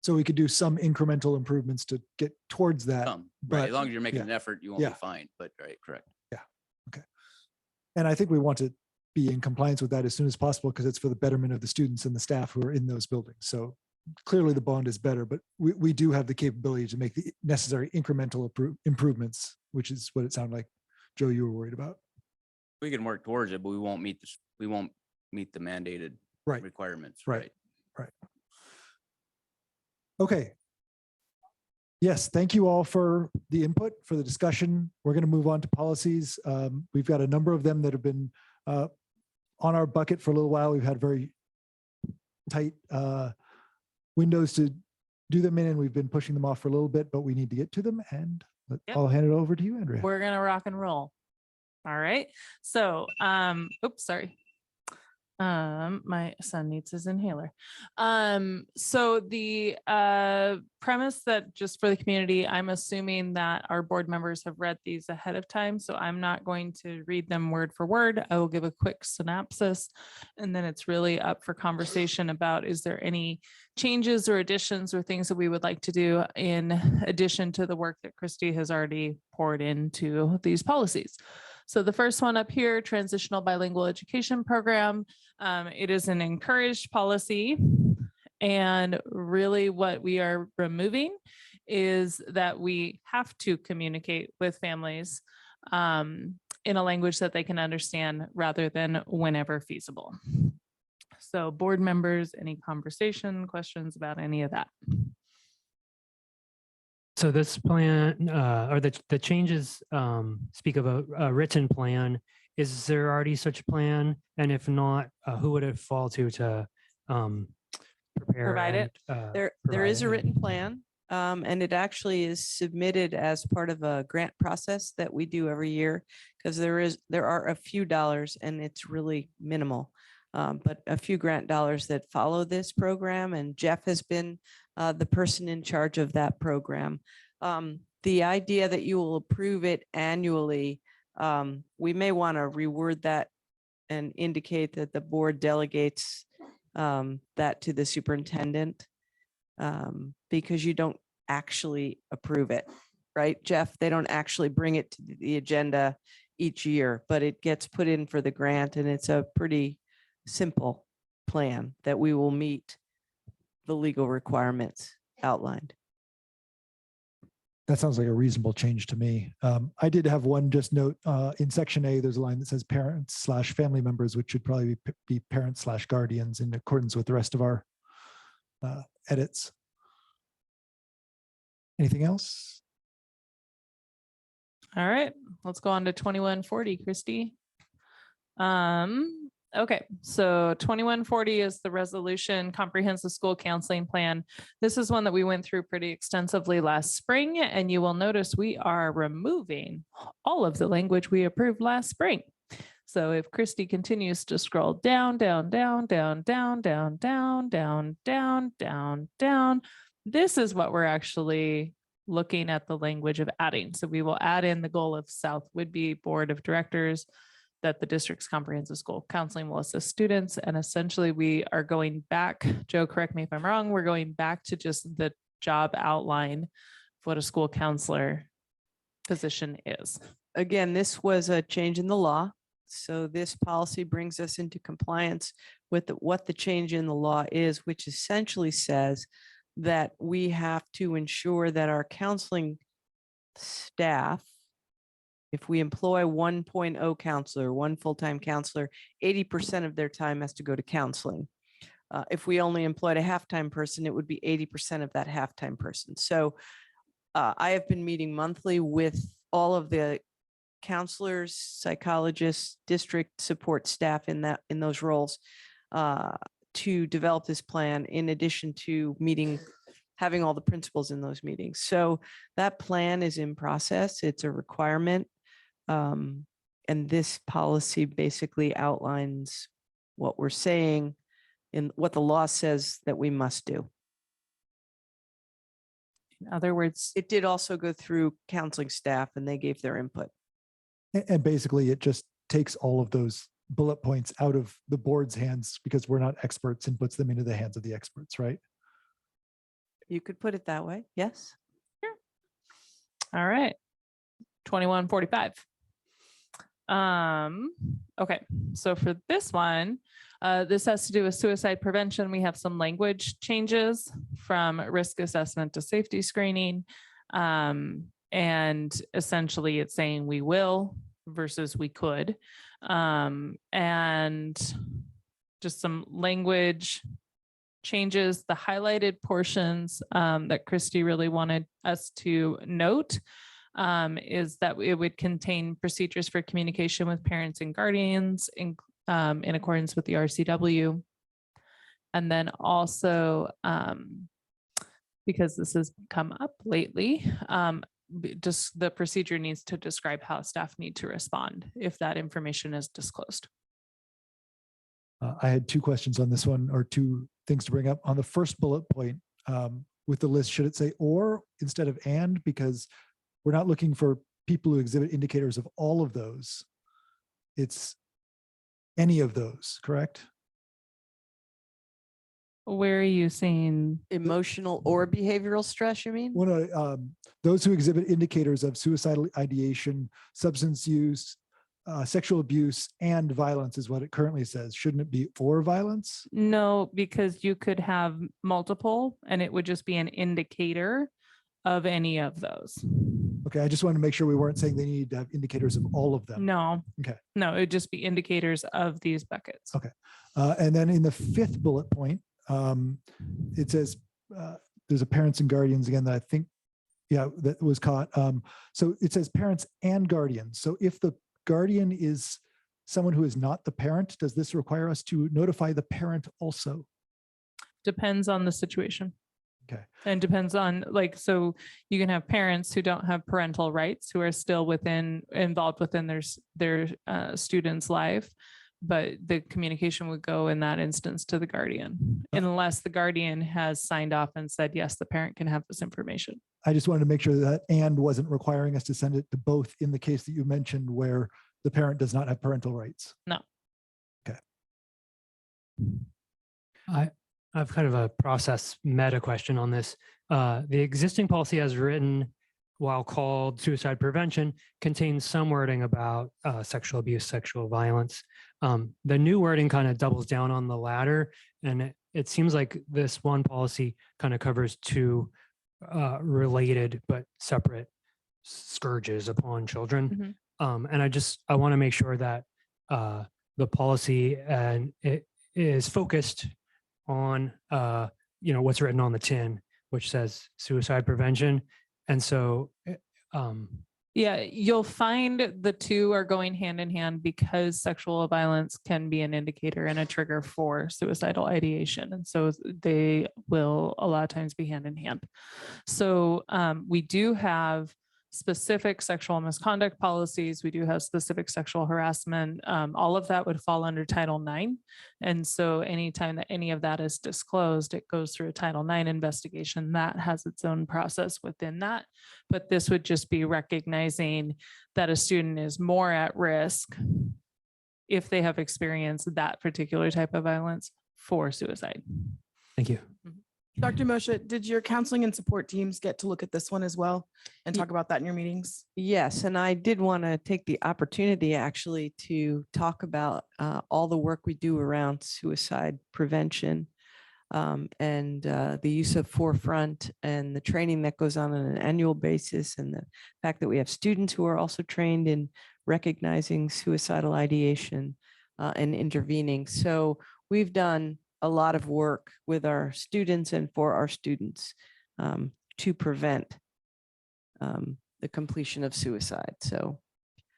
So we could do some incremental improvements to get towards that. Right, as long as you're making yeah. an effort, you won't be fined, but right, correct. Yeah, okay. And I think we want to be in compliance with that as soon as possible because it's for the betterment of the students and the staff who are in those buildings. So clearly the bond is better, but we do have the capability to make the necessary incremental improvements, which is what it sounded like, Joe, you were worried about. We can work towards it, but we won't meet the mandated requirements. Right. Okay. Yes, thank you all for the input, for the discussion. We're going to move on to policies. We've got a number of them that have been on our bucket for a little while. We've had very tight windows to do them in, and we've been pushing them off for a little bit, but we need to get to them. And I'll hand it over to you, Andrea. We're going to rock and roll. All right. So, oops, sorry. My son needs his inhaler. So the premise that just for the community, I'm assuming that our board members have read these ahead of time. So I'm not going to read them word for word. I will give a quick synopsis, and then it's really up for conversation about, is there any changes or additions or things that we would like to do in addition to the work that Christy has already poured into these policies. So the first one up here, transitional bilingual education program. It is an encouraged policy. And really what we are removing is that we have to communicate with families in a language that they can understand rather than whenever feasible. So board members, any conversation, questions about any of that? So this plan or the changes speak of a written plan. Is there already such a plan? And if not, who would it fall to prepare? Provide it. There provide is a it? written plan, and it actually is submitted as part of a grant process that we do every year, because there are a few dollars and it's really minimal, but a few grant dollars that follow this program, and Jeff has been the person in charge of that program. The idea that you will approve it annually, we may want to reword that and indicate that the board delegates that to the superintendent, because you don't actually approve it, right, Jeff? They don't actually bring it to the agenda each year, but it gets put in for the grant, and it's a pretty simple plan that we will meet the legal requirements outlined. That sounds like a reasonable change to me. I did have one just note in section A, there's a line that says parents/family members, which should probably be parents/guardians in accordance with the rest of our edits. Anything else? All right, let's go on to 2140, Christy. Okay, so 2140 is the resolution comprehensive school counseling plan. This is one that we went through pretty extensively last spring, and you will notice we are removing all of the language we approved last spring. So if Christy continues to scroll down, down, down, down, down, down, down, down, down, down, down, this is what we're actually looking at the language of adding. So we will add in the goal of South Whidbey Board of Directors that the district's comprehensive school counseling will assist students. And essentially we are going back, Joe, correct me if I'm wrong, we're going back to just the job outline of what a school counselor position is. Again, this was a change in the law. So this policy brings us into compliance with what the change in the law is, which essentially says that we have to ensure that our counseling staff, if we employ 1.0 counselor, one full-time counselor, 80% of their time has to go to counseling. If we only employed a half-time person, it would be 80% of that half-time person. So I have been meeting monthly with all of the counselors, psychologists, district support staff in those roles to develop this plan, in addition to having all the principals in those meetings. So that plan is in process. It's a requirement. And this policy basically outlines what we're saying and what the law says that we must do. In other words, it did also go through counseling staff and they gave their input. And basically it just takes all of those bullet points out of the board's hands because we're not experts, and puts them into the hands of the experts, right? You could put it that way. Yes. Sure. All right. 2145. Okay, so for this one, this has to do with suicide prevention. We have some language changes from risk assessment to safety screening. And essentially it's saying we will versus we could. And just some language changes. The highlighted portions that Christy really wanted us to note is that it would contain procedures for communication with parents and guardians in accordance with the RCW. And then also, because this has come up lately, just the procedure needs to describe how staff need to respond if that information is disclosed. I had two questions on this one, or two things to bring up. On the first bullet point with the list, should it say or instead of and? Because we're not looking for people who exhibit indicators of all of those. It's any of those, correct? Where are you seeing emotional or behavioral stress, you mean? Those who exhibit indicators of suicidal ideation, substance use, sexual abuse and violence is what it currently says. Shouldn't it be or violence? No, because you could have multiple and it would just be an indicator of any of those. Okay, I just wanted to make sure we weren't saying they need to have indicators of all of them. No. Okay. No, it would just be indicators of these buckets. Okay. And then in the 5th bullet point, it says there's a parents and guardians again that I think, yeah, that was caught. So it says parents and guardians. So if the guardian is someone who is not the parent, does this require us to notify the parent also? Depends on the situation. Okay. And depends on so you can have parents who don't have parental rights who are still involved within their student's life, but the communication would go in that instance to the guardian unless the guardian has signed off and said, yes, the parent can have this information. I just wanted to make sure that and wasn't requiring us to send it to both in the case that you mentioned where the parent does not have parental rights. No. Okay. I've kind of a process meta question on this. The existing policy as written, while called suicide prevention, contains some wording about sexual abuse, sexual violence. The new wording kind of doubles down on the latter. And it seems like this one policy kind of covers two related but separate scourges upon children. And I want to make sure that the policy and it is focused on what's written on the tin, which says suicide prevention. And so yeah, you'll find the two are going hand in hand because sexual violence can be an indicator and a trigger for suicidal ideation. And so they will a lot of times be hand in hand. So we do have specific sexual misconduct policies. We do have specific sexual harassment. All of that would fall under Title IX. And so anytime that any of that is disclosed, it goes through a Title IX investigation that has its own process within that. But this would just be recognizing that a student is more at risk if they have experienced that particular type of violence for suicide. Thank you. Dr. Moshe, did your counseling and support teams get to look at this one as well and talk about that in your meetings? Yes, and I did want to take the opportunity actually to talk about all the work we do around suicide prevention and the use of Forefront and the training that goes on an annual basis, and the fact that we have students who are also trained in recognizing suicidal ideation and intervening. So we've done a lot of work with our students and for our students to prevent the completion of suicide. So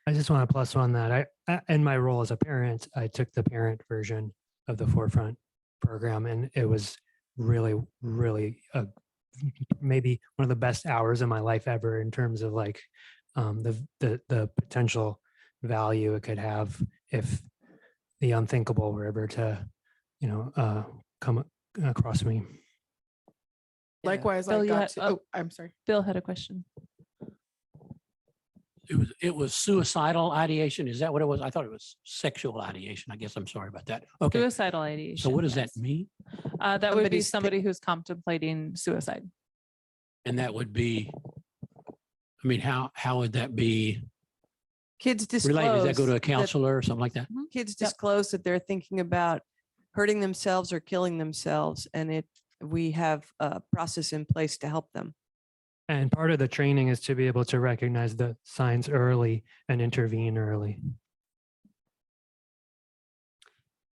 I just want to plus one that in my role as a parent, I took the parent version of the Forefront program, and it was really, really maybe one of the best hours of my life ever in terms of the potential value it could have if the unthinkable were ever to come across me. Likewise, Bill, I you got had- to, oh, I'm sorry. Bill had a question. It was suicidal ideation. Is that what it was? I thought it was sexual ideation. I guess I'm sorry about that. Okay. Suicidal ideation. So what does yes. that mean? That would be somebody who's contemplating suicide. And that would be, I mean, how would that be kids disclose. related? Does that go to a that- counselor or something like that? Kids disclose that they're thinking about hurting themselves or killing themselves, and we have a process in place to help them. And part of the training is to be able to recognize the signs early and intervene early.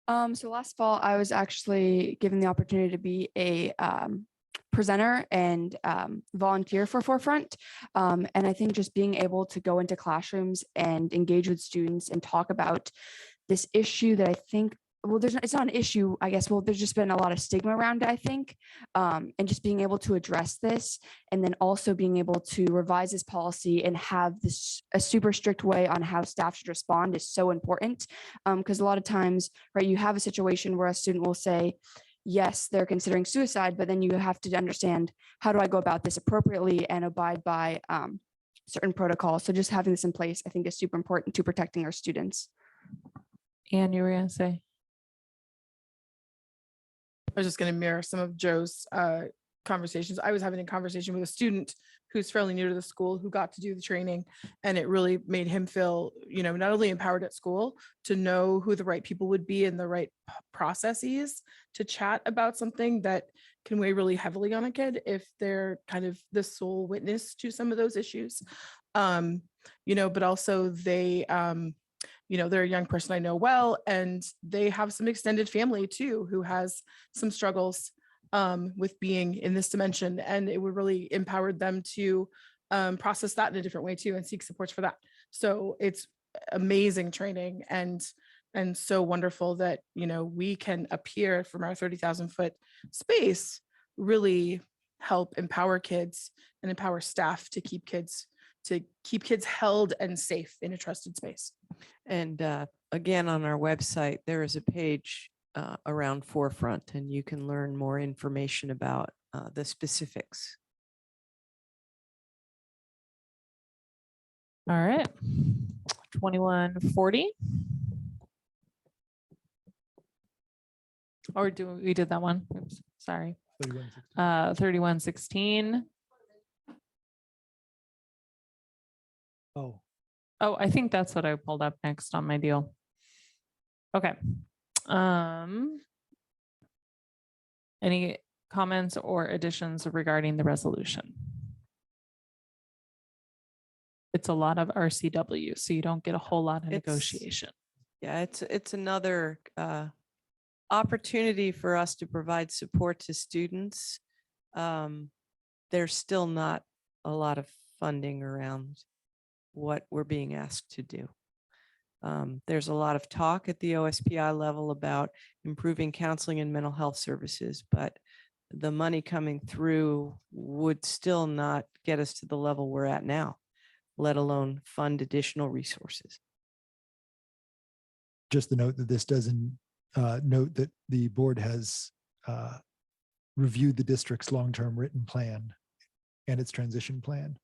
So last fall, I was actually given the opportunity to be a presenter and volunteer for Forefront. And I think just being able to go into classrooms and engage with students and talk about this issue that I think, well, it's not an issue, I guess. Well, there's just been a lot of stigma around it, I think. And just being able to address this, and then also being able to revise this policy and have this a super strict way on how staff should respond is so important. Because a lot of times, right, you have a situation where a student will say, yes, they're considering suicide, but then you have to understand, how do I go about this appropriately and abide by certain protocols? So just having this in place, I think, is super important to protecting our students. Anne, you were going to say? I was just going to mirror some of Joe's conversations. I was having a conversation with a student who's fairly new to the school, who got to do the training. And it really made him feel, not only empowered at school to know who the right people would be and the right processes to chat about something that can weigh really heavily on a kid if they're kind of the sole witness to some of those issues. But also they're a young person I know well, and they have some extended family too, who has some struggles with being in this dimension, and it would really empower them to process that in a different way too and seek supports for that. So it's amazing training and so wonderful that we can appear from our 30,000 foot space, really help empower kids and empower staff to keep kids held and safe in a trusted space. And again, on our website, there is a page around Forefront, and you can learn more information about the specifics. All right. 2140. Or we did that one? Oops, sorry. 3116. Oh. Oh, I think that's what I pulled up next on my deal. Okay. Any comments or additions regarding the resolution? It's a lot of RCW, so you don't get a whole lot of negotiation. Yeah, it's another opportunity for us to provide support to students. There's still not a lot of funding around what we're being asked to do. There's a lot of talk at the OSPI level about improving counseling and mental health services, but the money coming through would still not get us to the level we're at now, let alone fund additional resources. Just the note that this doesn't note that the board has reviewed the district's long-term written plan and its transition plan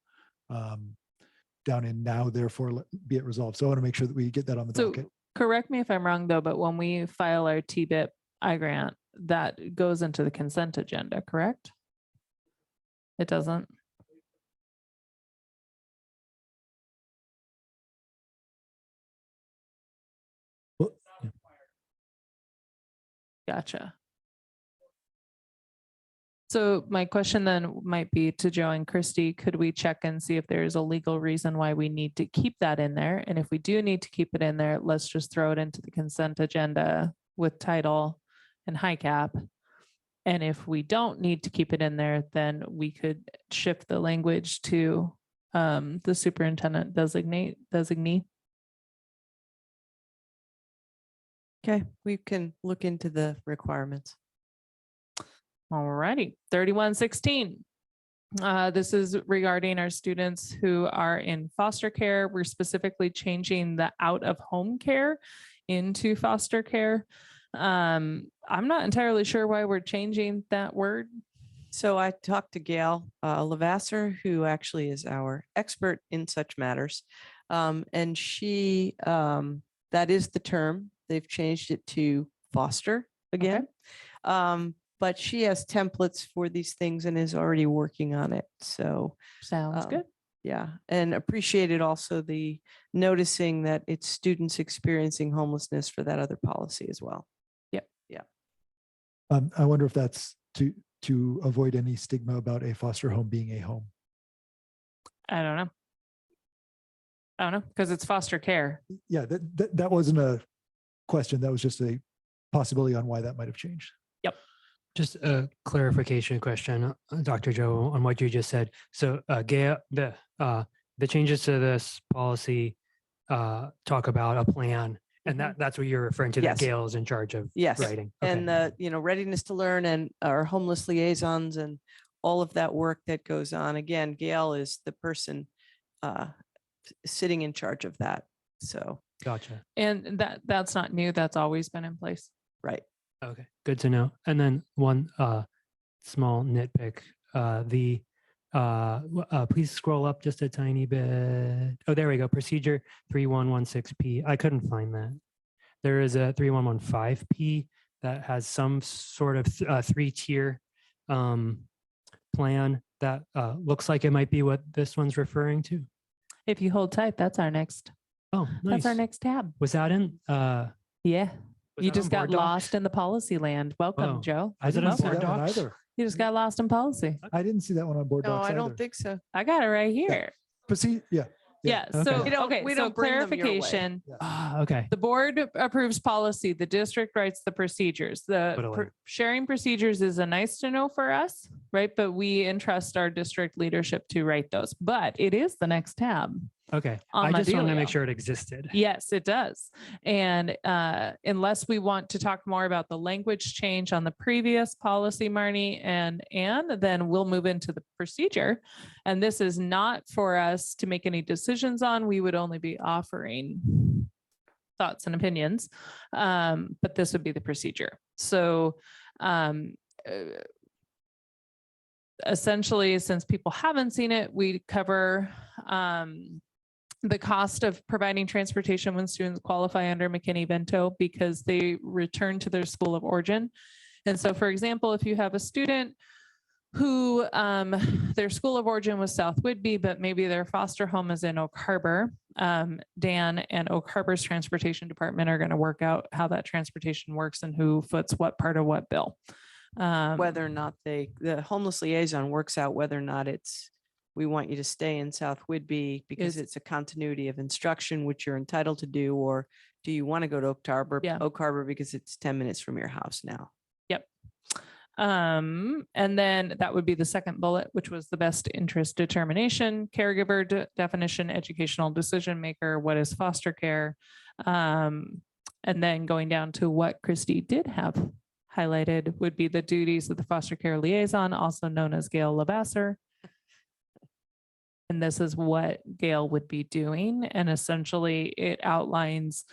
down in now, therefore be it resolved. So I want to make sure that we get that on the docket. Correct me if I'm wrong though, but when we file our TBIP I-grant, that goes into the consent agenda, correct? It doesn't? Gotcha. So my question then might be to Joe and Christy, could we check and see if there's a legal reason why we need to keep that in there? And if we do need to keep it in there, let's just throw it into the consent agenda with title and high cap. And if we don't need to keep it in there, then we could shift the language to the superintendent designee. Okay, we can look into the requirements. All righty, 3116. This is regarding our students who are in foster care. We're specifically changing the out of home care into foster care. I'm not entirely sure why we're changing that word. So I talked to Gail Lavasser, who actually is our expert in such matters. And she, that is the term. They've changed it to foster again. Okay. But she has templates for these things and is already working on it. So sounds good. Yeah. And appreciated also the noticing that it's students experiencing homelessness for that other policy as well. Yep. Yeah. I wonder if that's to avoid any stigma about a foster home being a home. I don't know, because it's foster care. Yeah, that wasn't a question. That was just a possibility on why that might have changed. Yep. Just a clarification question, Dr. Joe, on what you just said. So Gail, the changes to this policy talk about a plan, and that's what you're referring to, that Gail is in charge of writing. Okay. And the readiness to learn and our homeless liaisons and all of that work that goes on. Again, Gail is the person sitting in charge of that. So gotcha. And that's not new. That's always been in place. Right. Okay, good to know. And then one small nitpick, please scroll up just a tiny bit. Oh, there we go. Procedure 3116P. I couldn't find that. There is a 3115P that has some sort of 3-tier plan that looks like it might be what this one's referring to. If you hold tight, that's our next, Oh, nice. that's our next tab. Was that in? Yeah. Was You that just on got board docs? lost in the policy land. Welcome, Oh, Joe. I didn't see board that one docs. either. You just got lost in policy. I didn't see that one on board No, docs I either. don't think so. I got it right here. But see, yeah. Yeah. Okay. So, We don't- okay. we So don't bring them your way. clarification. Ah, okay. The board approves policy, the district writes the procedures. The Totally. sharing procedures is a nice to know for us, right? But we entrust our district leadership to write those. But it is the next tab. Okay. On I just wanted to Madelia. make sure it existed. Yes, it does. And unless we want to talk more about the language change on the previous policy, Marnie and Anne, then we'll move into the procedure. And this is not for us to make any decisions on. We would only be offering thoughts and opinions. But this would be the procedure. So essentially, since people haven't seen it, we cover the cost of providing transportation when students qualify under McKinney-Vento because they return to their school of origin. And so, for example, if you have a student who their school of origin was South Whidbey, but maybe their foster home is in Oak Harbor, Dan and Oak Harbor's transportation department are going to work out how that transportation works and who foots what part of what bill. Whether or not the homeless liaison works out whether or not it's, we want you to stay in South Whidbey because it's a continuity of instruction, which you're entitled to do, or do you want to go to Oak Harbor because it's 10 minutes from your house now? Yep. And then that would be the second bullet, which was the best interest determination, caregiver definition, educational decision maker, what is foster care? And then going down to what Christy did have highlighted would be the duties of the foster care liaison, also known as Gail Lavasser. And this is what Gail would be doing. And essentially it outlines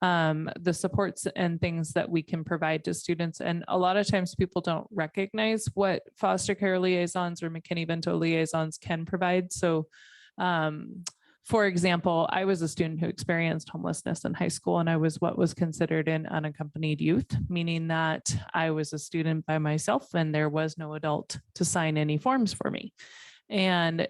the supports and things that we can provide to students. And a lot of times people don't recognize what foster care liaisons or McKinney-Vento liaisons can provide. So for example, I was a student who experienced homelessness in high school, and I was what was considered an unaccompanied youth, meaning that I was a student by myself and there was no adult to sign any forms for me. And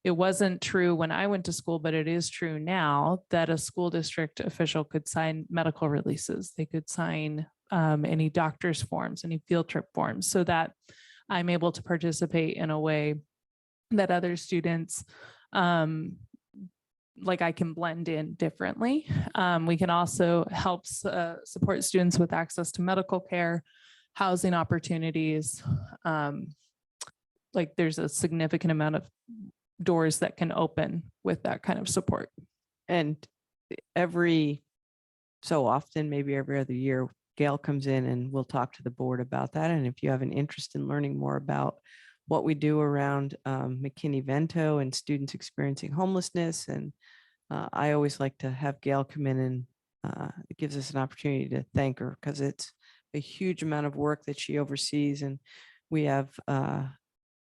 it wasn't true when I went to school, but it is true now that a school district official could sign medical releases. They could sign any doctor's forms, any field trip forms, so that I'm able to participate in a way that other students, like I can blend in differently. We can also help support students with access to medical care, housing opportunities. Like there's a significant amount of doors that can open with that kind of support. And every so often, maybe every other year, Gail comes in and we'll talk to the board about that. And if you have an interest in learning more about what we do around McKinney-Vento and students experiencing homelessness, and I always like to have Gail come in, and it gives us an opportunity to thank her because it's a huge amount of work that she oversees. And we have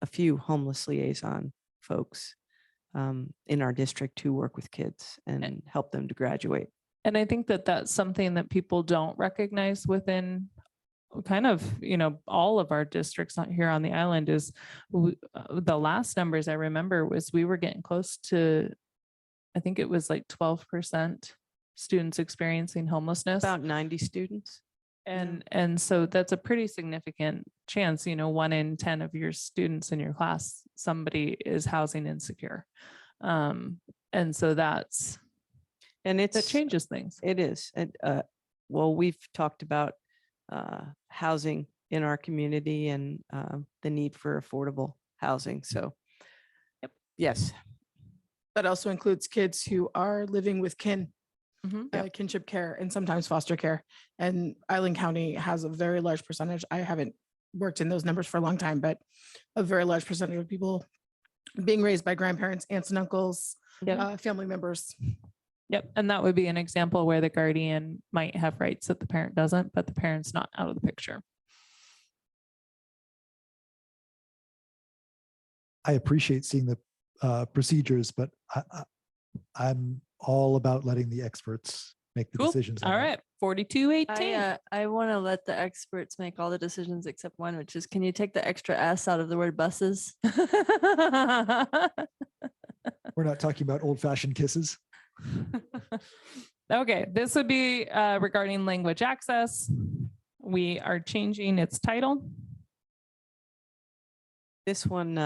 a few homeless liaison folks in our district who work with kids and help them to graduate. And I think that that's something that people don't recognize within kind of, all of our districts here on the island is the last numbers I remember was we were getting close to, I think it was like 12% students experiencing homelessness. About 90 students. And so that's a pretty significant chance, 1 in 10 of your students in your class, somebody is housing insecure. And so that changes things. It is. And well, we've talked about housing in our community and the need for affordable housing. So yes. That also includes kids who are living with kinship care and sometimes foster care. And Island County has a very large percentage. I haven't worked in those numbers for a long time, but a very large percentage of people being raised by grandparents, aunts and uncles, family members. Yep. And that would be an example where the guardian might have rights that the parent doesn't, but the parent's not out of the picture. I appreciate seeing the procedures, but I'm all about letting the experts make the decisions. on All that. right. 4218. I want to let the experts make all the decisions except one, which is, can you take the extra S out of the word buses? We're not talking about old fashioned kisses. Okay, this would be regarding language access. We are changing its title. This one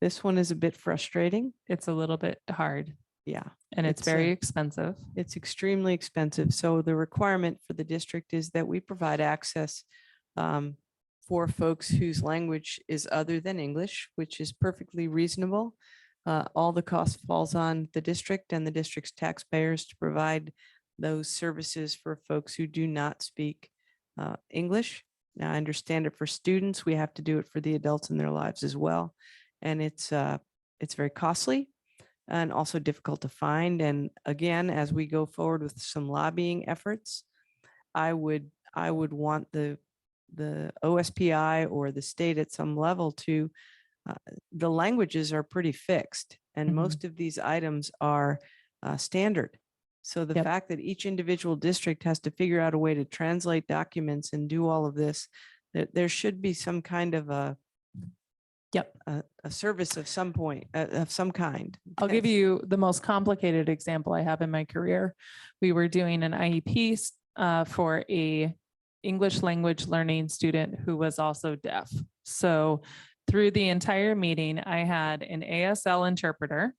is a bit frustrating. It's a little bit hard. Yeah. And it's very expensive. It's extremely expensive. So the requirement for the district is that we provide access for folks whose language is other than English, which is perfectly reasonable. All the cost falls on the district and the district's taxpayers to provide those services for folks who do not speak English. Now, I understand it for students. We have to do it for the adults in their lives as well. And it's very costly and also difficult to find. And again, as we go forward with some lobbying efforts, I would want the OSPI or the state at some level to, the languages are pretty fixed and most of these items are standard. So the fact that each individual district has to figure out a way to translate documents and do all of this, there should be some kind of a service of some point, of some kind. I'll give you the most complicated example I have in my career. We were doing an IEP for a English language learning student who was also deaf. So through the entire meeting, I had an ASL interpreter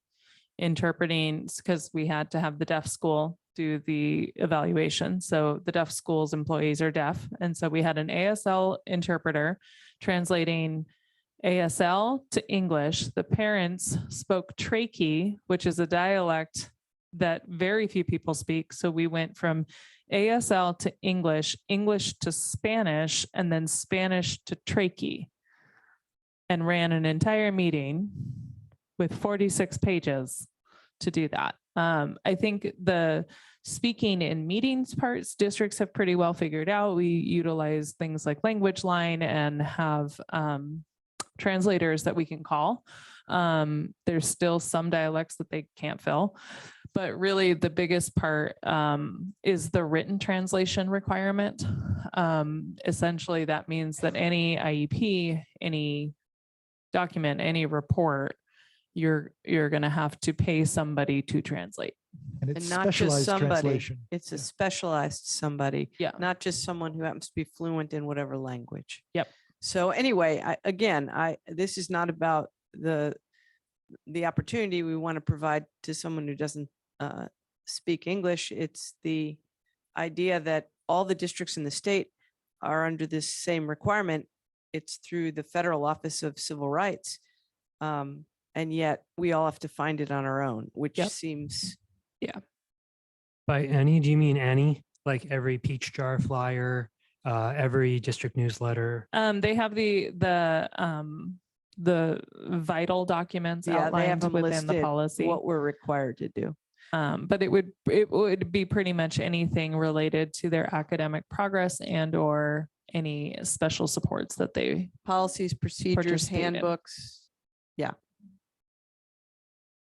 interpreting, because we had to have the deaf school do the evaluation. So the deaf school's employees are deaf. And so we had an ASL interpreter translating ASL to English. The parents spoke Trachea, which is a dialect that very few people speak. So we went from ASL to English, English to Spanish, and then Spanish to Trachea, and ran an entire meeting with 46 pages to do that. I think the speaking in meetings parts, districts have pretty well figured out. We utilize things like Language Line and have translators that we can call. There's still some dialects that they can't fill, but really the biggest part is the written translation requirement. Essentially, that means that any IEP, any document, any report, you're going to have to pay somebody to translate. And it's not just specialized somebody, translation. it's a specialized somebody, Yeah. not just someone who happens to be fluent in whatever language. Yep. So anyway, this is not about the opportunity we want to provide to someone who doesn't speak English. It's the idea that all the districts in the state are under this same requirement. It's through the Federal Office of Civil Rights. And yet we all have to find it on our own, which seems. Yeah. By any, do you mean any? Like every peach jar flyer, every district newsletter? They have the vital documents Yeah, they have outlined them within the listed, policy. what we're required to do. But it would be pretty much anything related to their academic progress and or any special supports that they Policies, procedures, participate in. handbooks. Yeah.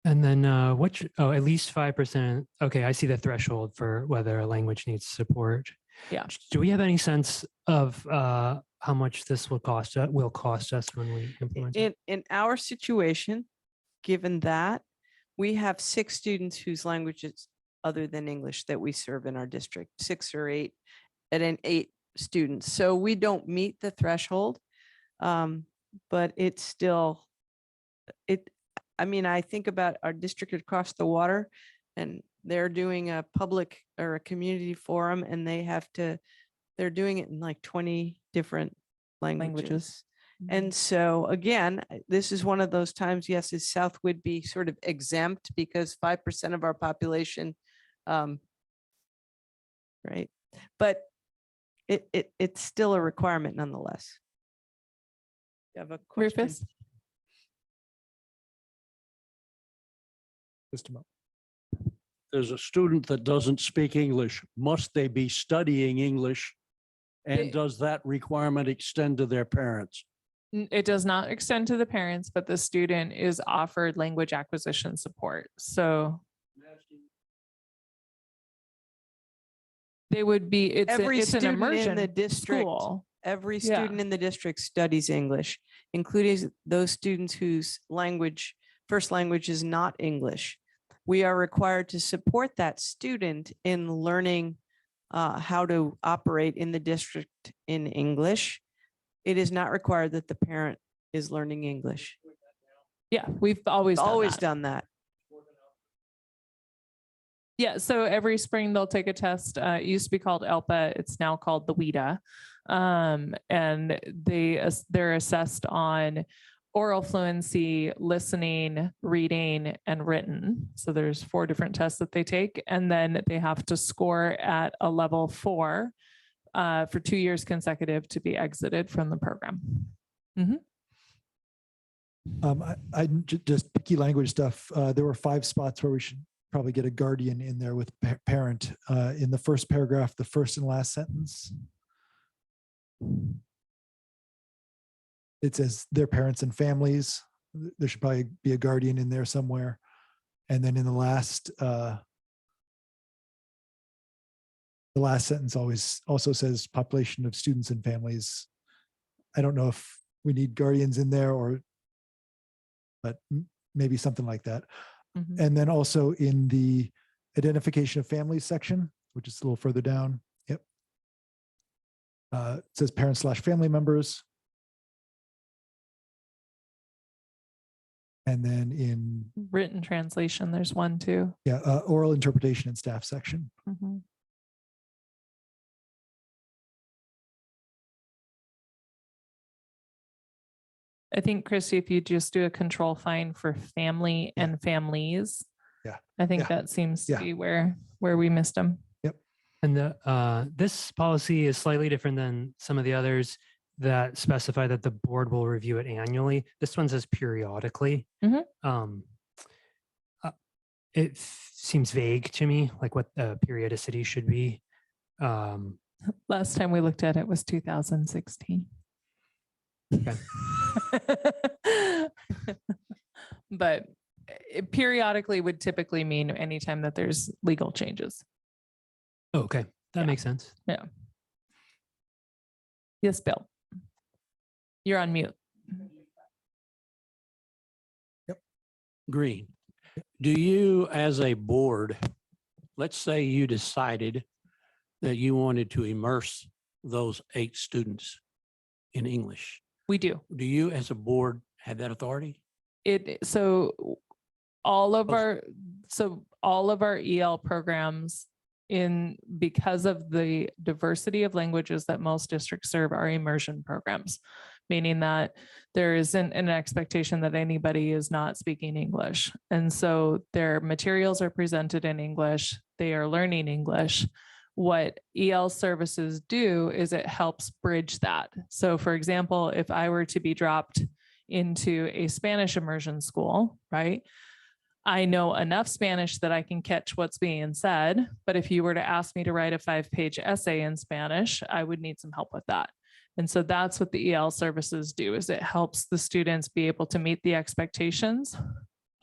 And then at least 5%. Okay, I see the threshold for whether a language needs support. Yeah. Do we have any sense of how much this will cost us when we implement it? In our situation, given that we have 6 students whose language is other than English that we serve in our district, 6 or 8 and 8 students. So we don't meet the threshold, but it's still, I think about our district across the water and they're doing a public or a community forum and they're doing it in like 20 different languages. And so again, this is one of those times, yes, is South Whidbey sort of exempt because 5% of our population, right? But it's still a requirement nonetheless. You have a question? Rufus? Just a moment. There's a student that doesn't speak English. Must they be studying English? And does that requirement extend to their parents? It does not extend to the parents, but the student is offered language acquisition support. So They would be, it's Every an student in immersion the district, school. every Yeah. student in the district studies English, including those students whose first language is not English. We are required to support that student in learning how to operate in the district in English. It is not required that the parent is learning English. Yeah, we've always Done that. Yeah, so every spring they'll take a test. It used to be called ELPA. It's now called the WIDA. And they're assessed on oral fluency, listening, reading, and written. So there's 4 different tests that they take, and then they have to score at a level 4 for 2 years consecutive to be exited from the program. Just picky language stuff. There were 5 spots where we should probably get a guardian in there with parent in the first paragraph, the first and last sentence. It says their parents and families. There should probably be a guardian in there somewhere. And then in the last sentence also says population of students and families. I don't know if we need guardians in there but maybe something like that. And then also in the identification of families section, which is a little further down. Yep. It says parents/family members. And then in written translation, there's 1 too. Yeah, oral interpretation and staff section. I think, Christy, if you just do a control find for family and families, I think that seems to be where we missed them. Yep. And this policy is slightly different than some of the others that specify that the board will review it annually. This one says periodically. It seems vague to me, like what the periodicity should be. Last time we looked at it was 2016. Okay. But it periodically would typically mean anytime that there's legal changes. Okay, that makes sense. Yeah. Yes, Bill. You're on mute. Green. Do you, as a board, let's say you decided that you wanted to immerse those 8 students in English. We do. Do you, as a board, have that authority? So all of our EL programs, because of the diversity of languages that most districts serve, are immersion programs, meaning that there isn't an expectation that anybody is not speaking English. And so their materials are presented in English. They are learning English. What EL services do is it helps bridge that. So for example, if I were to be dropped into a Spanish immersion school, right? I know enough Spanish that I can catch what's being said. But if you were to ask me to write a 5-page essay in Spanish, I would need some help with that. And so that's what the EL services do, is it helps the students be able to meet the expectations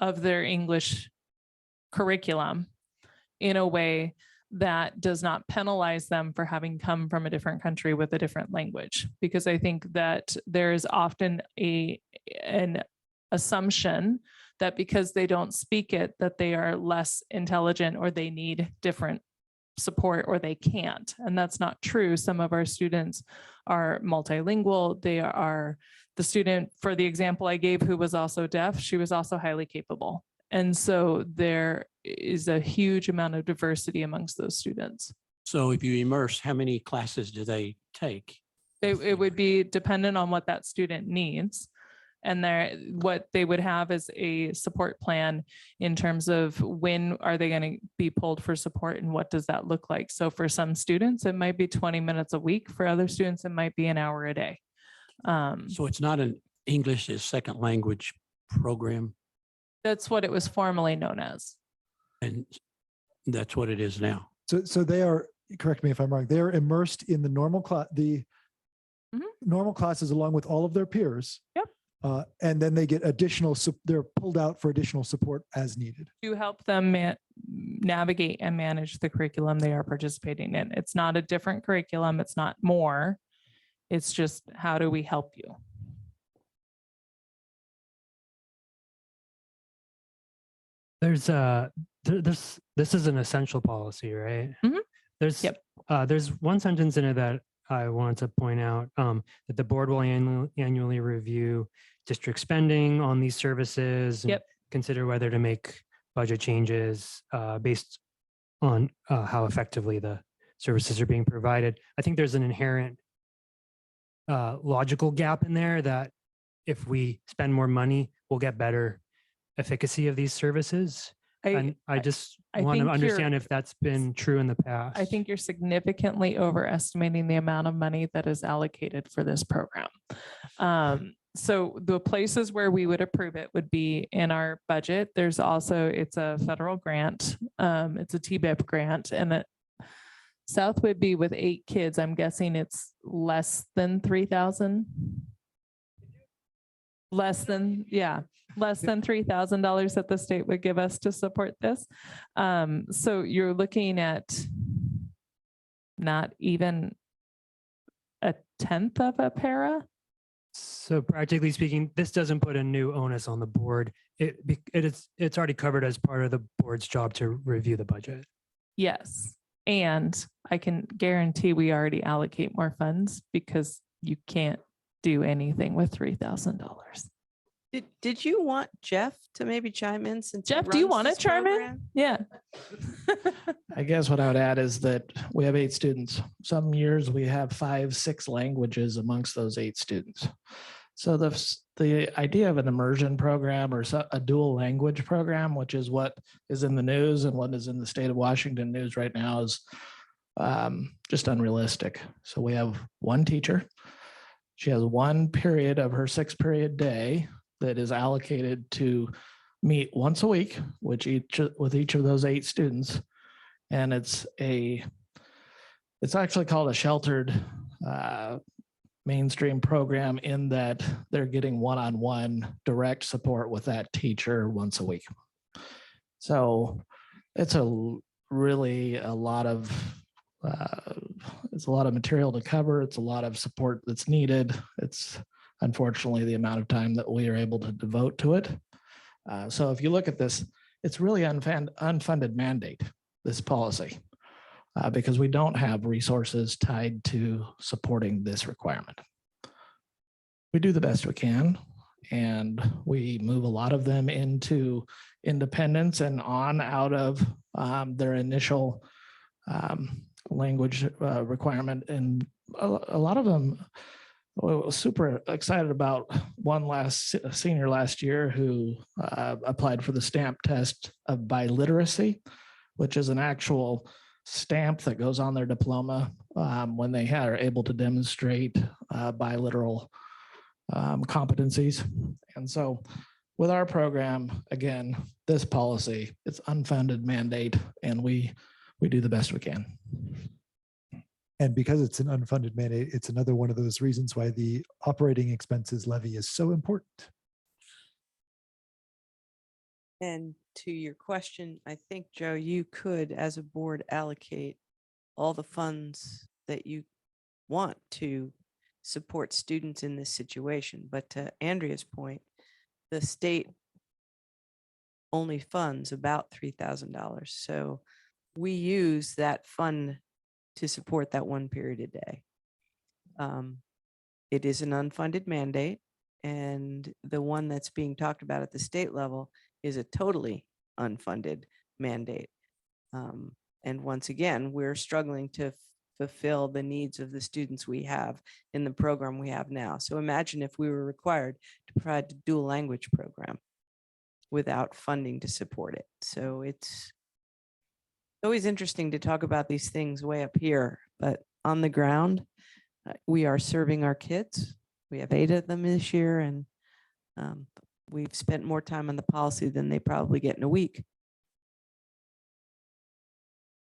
of their English curriculum in a way that does not penalize them for having come from a different country with a different language. Because I think that there is often an assumption that because they don't speak it, that they are less intelligent or they need different support or they can't. And that's not true. Some of our students are multilingual. They are the student, for the example I gave, who was also deaf, she was also highly capable. And so there is a huge amount of diversity amongst those students. So if you immerse, how many classes do they take? It would be dependent on what that student needs. And what they would have is a support plan in terms of when are they going to be pulled for support and what does that look like. So for some students, it might be 20 minutes a week. For other students, it might be an hour a day. So it's not an English as second language program? That's what it was formerly known as. And that's what it is now. So they are, correct me if I'm wrong, they are immersed in the normal class, normal classes along with all of their peers. Yep. And then they get additional, they're pulled out for additional support as needed. To help them navigate and manage the curriculum they are participating in. It's not a different curriculum. It's not more. It's just, how do we help you? There's this is an essential policy, right? There's one sentence in it that I wanted to point out, that the board will annually review district spending on these services and consider whether to make budget changes based on how effectively the services are being provided. I think there's an inherent logical gap in there that if we spend more money, we'll get better efficacy of these services. And I just want to think understand if that's been true in the past. I think you're significantly overestimating the amount of money that is allocated for this program. So the places where we would approve it would be in our budget. There's also, it's a federal grant. It's a TBIP grant, and at South Whitby with 8 kids, I'm guessing it's less than 3,000. Less than $3,000 that the state would give us to support this. So you're looking at not even a tenth of a para. So practically speaking, this doesn't put a new onus on the board. It's already covered as part of the board's job to review the budget. Yes. And I can guarantee we already allocate more funds because you can't do anything with $3,000. Did you want Jeff to maybe chime in since he Jeff, do you runs want to this chime in? program? Yeah. I guess what I would add is that we have 8 students. Some years we have 5, 6 languages amongst those 8 students. So the idea of an immersion program or a dual language program, which is what is in the news and what is in the state of Washington news right now, is just unrealistic. So we have one teacher. She has one period of her 6-period day that is allocated to meet once a week with each of those 8 students. And it's actually called a sheltered mainstream program, in that they're getting one-on-one direct support with that teacher once a week. So it's really a lot of material to cover. It's a lot of support that's needed. It's unfortunately the amount of time that we are able to devote to it. So if you look at this, it's really unfunded mandate, this policy, because we don't have resources tied to supporting this requirement. We do the best we can, and we move a lot of them into independence and on out of their initial language requirement. And a lot of them, I was super excited about one senior last year who applied for the stamp test of biliteracy, which is an actual stamp that goes on their diploma when they are able to demonstrate biliteral competencies. And so with our program, again, this policy, it's unfunded mandate, and we do the best we can. And because it's an unfunded mandate, it's another one of those reasons why the operating expenses levy is so important. And to your question, I think, Joe, you could, as a board, allocate all the funds that you want to support students in this situation. But to Andrea's point, the state only funds about $3,000. So we use that fund to support that one period a day. It is an unfunded mandate, and the one that's being talked about at the state level is a totally unfunded mandate. And once again, we're struggling to fulfill the needs of the students we have in the program we have now. So imagine if we were required to provide a dual language program without funding to support it. So it's always interesting to talk about these things way up here, but on the ground, we are serving our kids. We have 8 of them this year, and we've spent more time on the policy than they probably get in a week.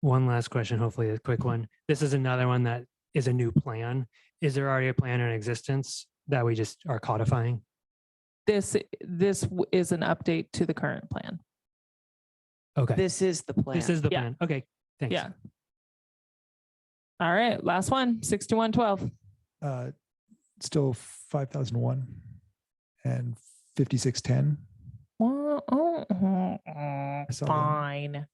One last question, hopefully a quick one. This is another one that is a new plan. Is there already a plan in existence that we just are codifying? This is an update to the current plan. Okay. This is the plan. This is the Yeah. plan. Okay, thanks. Yeah. All right, last one, 6112. Still 5,001 and 5610. Well, saw them. fine.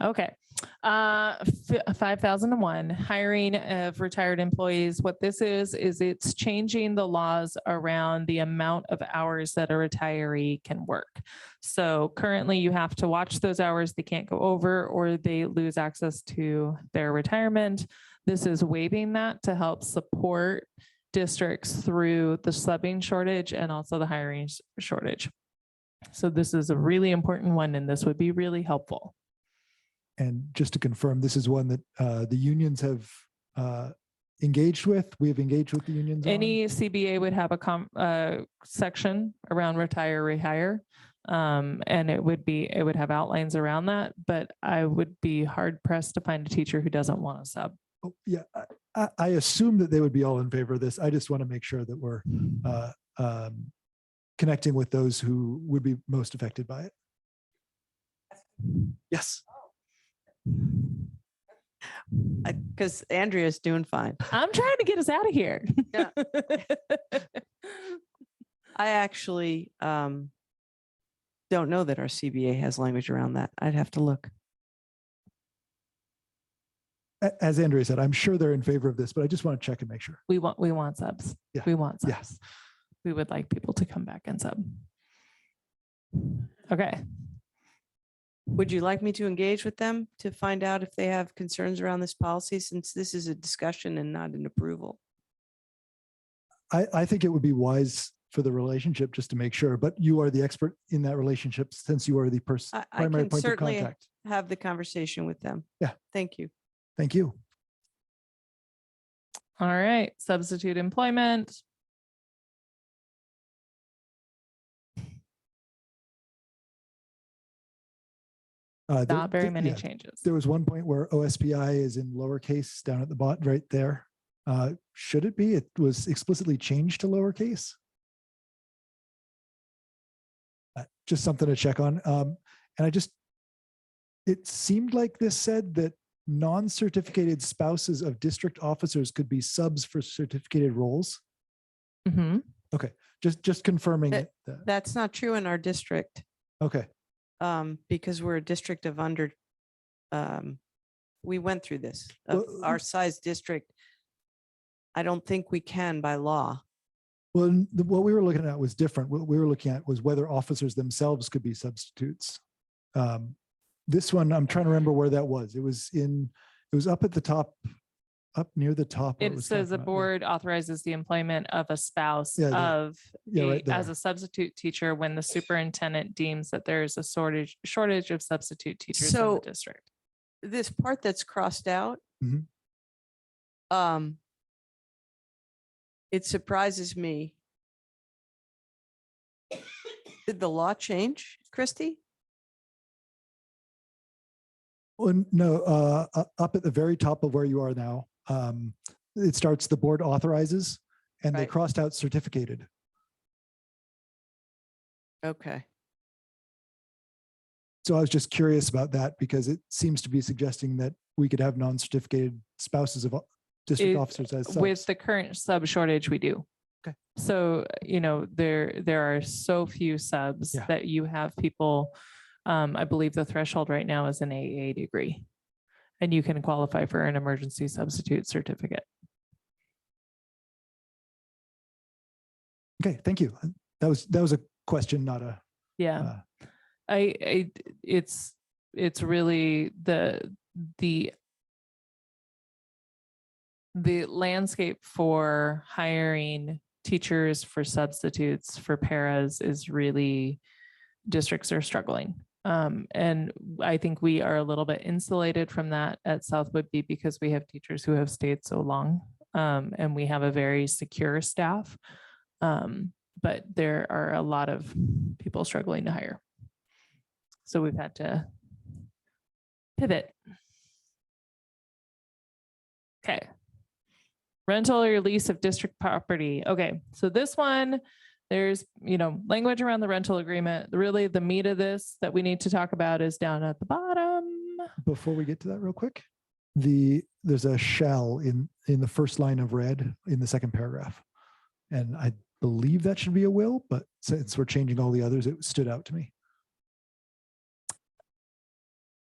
Okay. 5,001, hiring of retired employees. What this is it's changing the laws around the amount of hours that a retiree can work. So currently you have to watch those hours. They can't go over or they lose access to their retirement. This is waiving that to help support districts through the subbing shortage and also the hiring shortage. So this is a really important one, and this would be really helpful. And just to confirm, this is one that the unions have engaged with. We have engaged with the unions. Any CBA would have a section around retire, rehire. And it would have outlines around that, but I would be hard pressed to find a teacher who doesn't want to sub. Oh, yeah, I assume that they would be all in favor of this. I just want to make sure that we're connecting with those who would be most affected by it. Yes. Because Andrea's doing fine. I'm trying to get us out of here. Yeah. I actually don't know that our CBA has language around that. I'd have to look. As Andrea said, I'm sure they're in favor of this, but I just want to check and make sure. We want subs. Yeah. We want subs. Yes. We would like people to come back and sub. Okay. Would you like me to engage with them to find out if they have concerns around this policy, since this is a discussion and not an approval? I think it would be wise for the relationship just to make sure, but you are the expert in that relationship since you are the I primary can point of certainly contact. have the conversation with them. Yeah. Thank you. Thank you. All right. Substitute employment. Not very many changes. There was one point where OSPI is in lowercase down at the bottom right there. Should it be? It was explicitly changed to lowercase. Just something to check on. And it seemed like this said that non-certificated spouses of district officers could be subs for certificated roles. Mm-hmm. Okay, just confirming that. That's not true in our district. Okay. Because we're a district of under, we went through this, of our size district. I don't think we can by law. Well, what we were looking at was different. What we were looking at was whether officers themselves could be substitutes. This one, I'm trying to remember where that was. It was up at the top, up near the top. It says the board authorizes the employment of a spouse Yeah, of right as there. a substitute teacher when the superintendent deems that there is a shortage of substitute teachers in So- the district. This part that's crossed out, Mhm. It surprises me. Did the law change, Christy? Well, no, up at the very top of where you are now, it starts the board authorizes and they Right. crossed out certificated. Okay. So I was just curious about that because it seems to be suggesting that we could have non-certificated spouses of district It- officers as With subs. the current sub shortage, we do. Okay. So, there are so few subs Yeah. that you have people, I believe the threshold right now is an AA degree. And you can qualify for an emergency substitute certificate. Okay, thank you. That was a question, not a. Yeah. It's really the landscape for hiring teachers for substitutes for paras is really, districts are struggling. And I think we are a little bit insulated from that at South Whitby because we have teachers who have stayed so long. And we have a very secure staff. But there are a lot of people struggling to hire. So we've had to pivot. Okay. Rental or lease of district property. Okay, so this one, There's, language around the rental agreement. Really, the meat of this that we need to talk about is down at the bottom. Before we get to that real quick, there's a shall in the first line of red in the second paragraph. And I believe that should be a will, but since we're changing all the others, it stood out to me.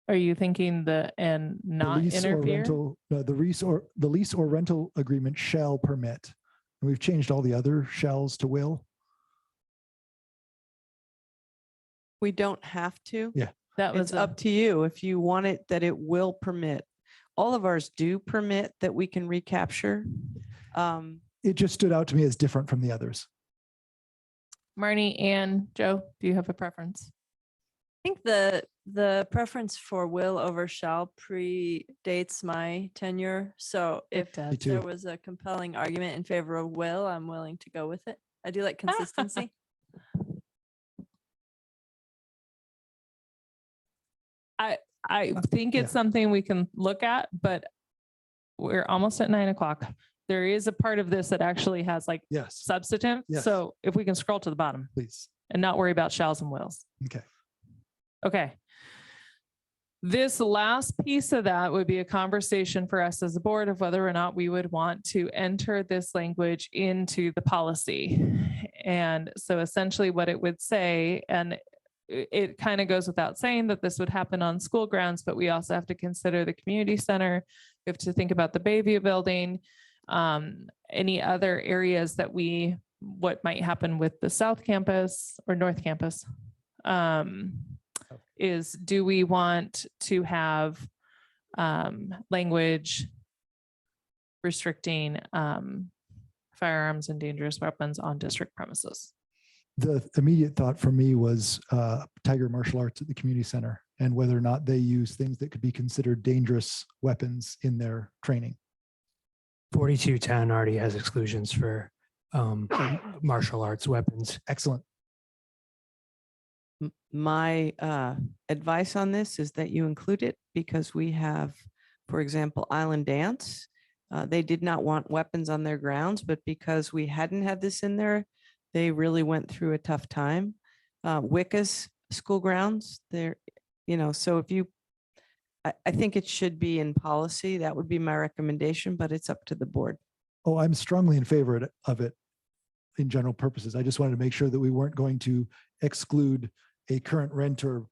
Are you thinking and not lease or interfere? rental, no, the lease or rental agreement shall permit. And we've changed all the other shalls to will. We don't have to. Yeah. That was It's up to you if you want it that it will permit. All of ours do permit that we can recapture. It just stood out to me as different from the others. Marnie and Joe, do you have a preference? I think the preference for will over shall predates my tenure. So if Me there too. was a compelling argument in favor of will, I'm willing to go with it. I do like consistency. I think it's something we can look at, but we're almost at 9:00. There is a part of this that actually has like Yes, substantive. Yes. So if we can scroll to the bottom please. and not worry about shalls and wills. Okay. Okay. This last piece of that would be a conversation for us as a board of whether or not we would want to enter this language into the policy. And so essentially what it would say, and it kind of goes without saying that this would happen on school grounds, but we also have to consider the community center. We have to think about the Bayview building, any other areas that what might happen with the South Campus or North Campus. Is do we want to have language restricting firearms and dangerous weapons on district premises? The immediate thought for me was Tiger Martial Arts at the community center and whether or not they use things that could be considered dangerous weapons in their training. 4210 already has exclusions for martial arts weapons. Excellent. My advice on this is that you include it because we have, for example, Island Dance. They did not want weapons on their grounds, but because we hadn't had this in there, they really went through a tough time. Wicca's school grounds, so if I think it should be in policy. That would be my recommendation, but it's up to the board. Oh, I'm strongly in favor of it in general purposes. I just wanted to make sure that we weren't going to exclude a current renter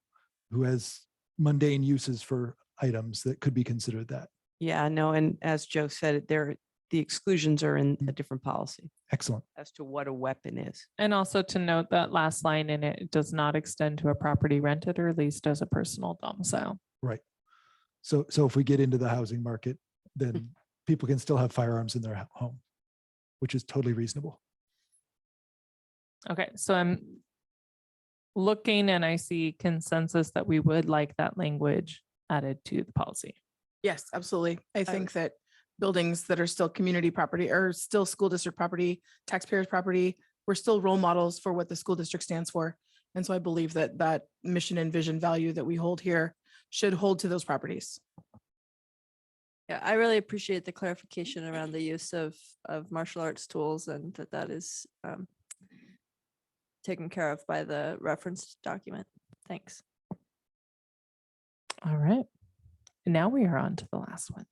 who has mundane uses for items that could be considered that. Yeah, no, and as Joe said, the exclusions are in a different policy Excellent. as to what a weapon is. And also to note that last line in it does not extend to a property rented or leased as a personal domicile. Right. So if we get into the housing market, then people can still have firearms in their home, which is totally reasonable. Okay, so I'm looking and I see consensus that we would like that language added to the policy. Yes, absolutely. I think that buildings that are still community property or still school district property, taxpayers' property, we're still role models for what the school district stands for. And so I believe that that mission and vision value that we hold here should hold to those properties. Yeah, I really appreciate the clarification around the use of martial arts tools and that is taken care of by the reference document. Thanks. All right. Now we are on to the last one.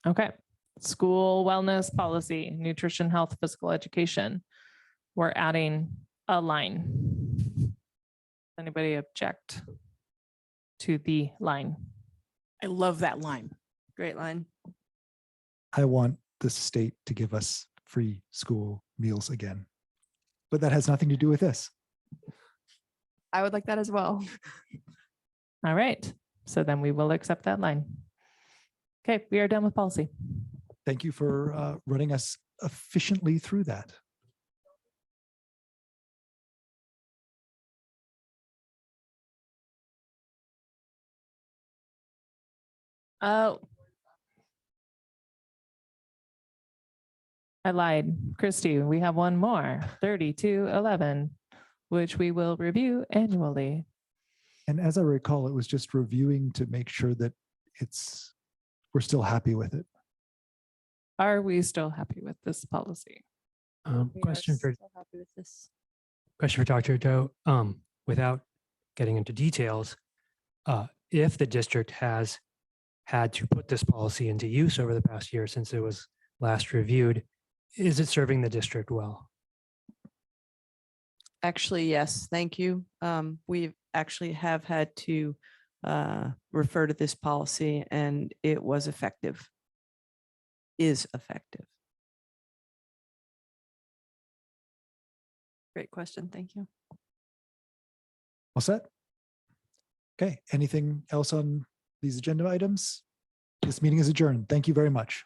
Okay. School wellness policy, nutrition, health, physical education. We're adding a line. Anybody object to the line? I love that line. Great line. I want the state to give us free school meals again, but that has nothing to do with this. I would like that as well. All right. So then we will accept that line. Okay, we are done with policy. Thank you for running us efficiently through that. Oh. I lied. Christy, we have one more, 3211, which we will review annually. And as I recall, it was just reviewing to make sure that we're still happy with it. Are we still happy with this policy? Question for So happy with this. Dr. Doe. Without getting into details, if the district has had to put this policy into use over the past year since it was last reviewed, is it serving the district well? Actually, yes, thank you. We actually have had to refer to this policy and it was effective. Is effective. Great question. Thank you. All set? Okay, anything else on these agenda items? This meeting is adjourned. Thank you very much.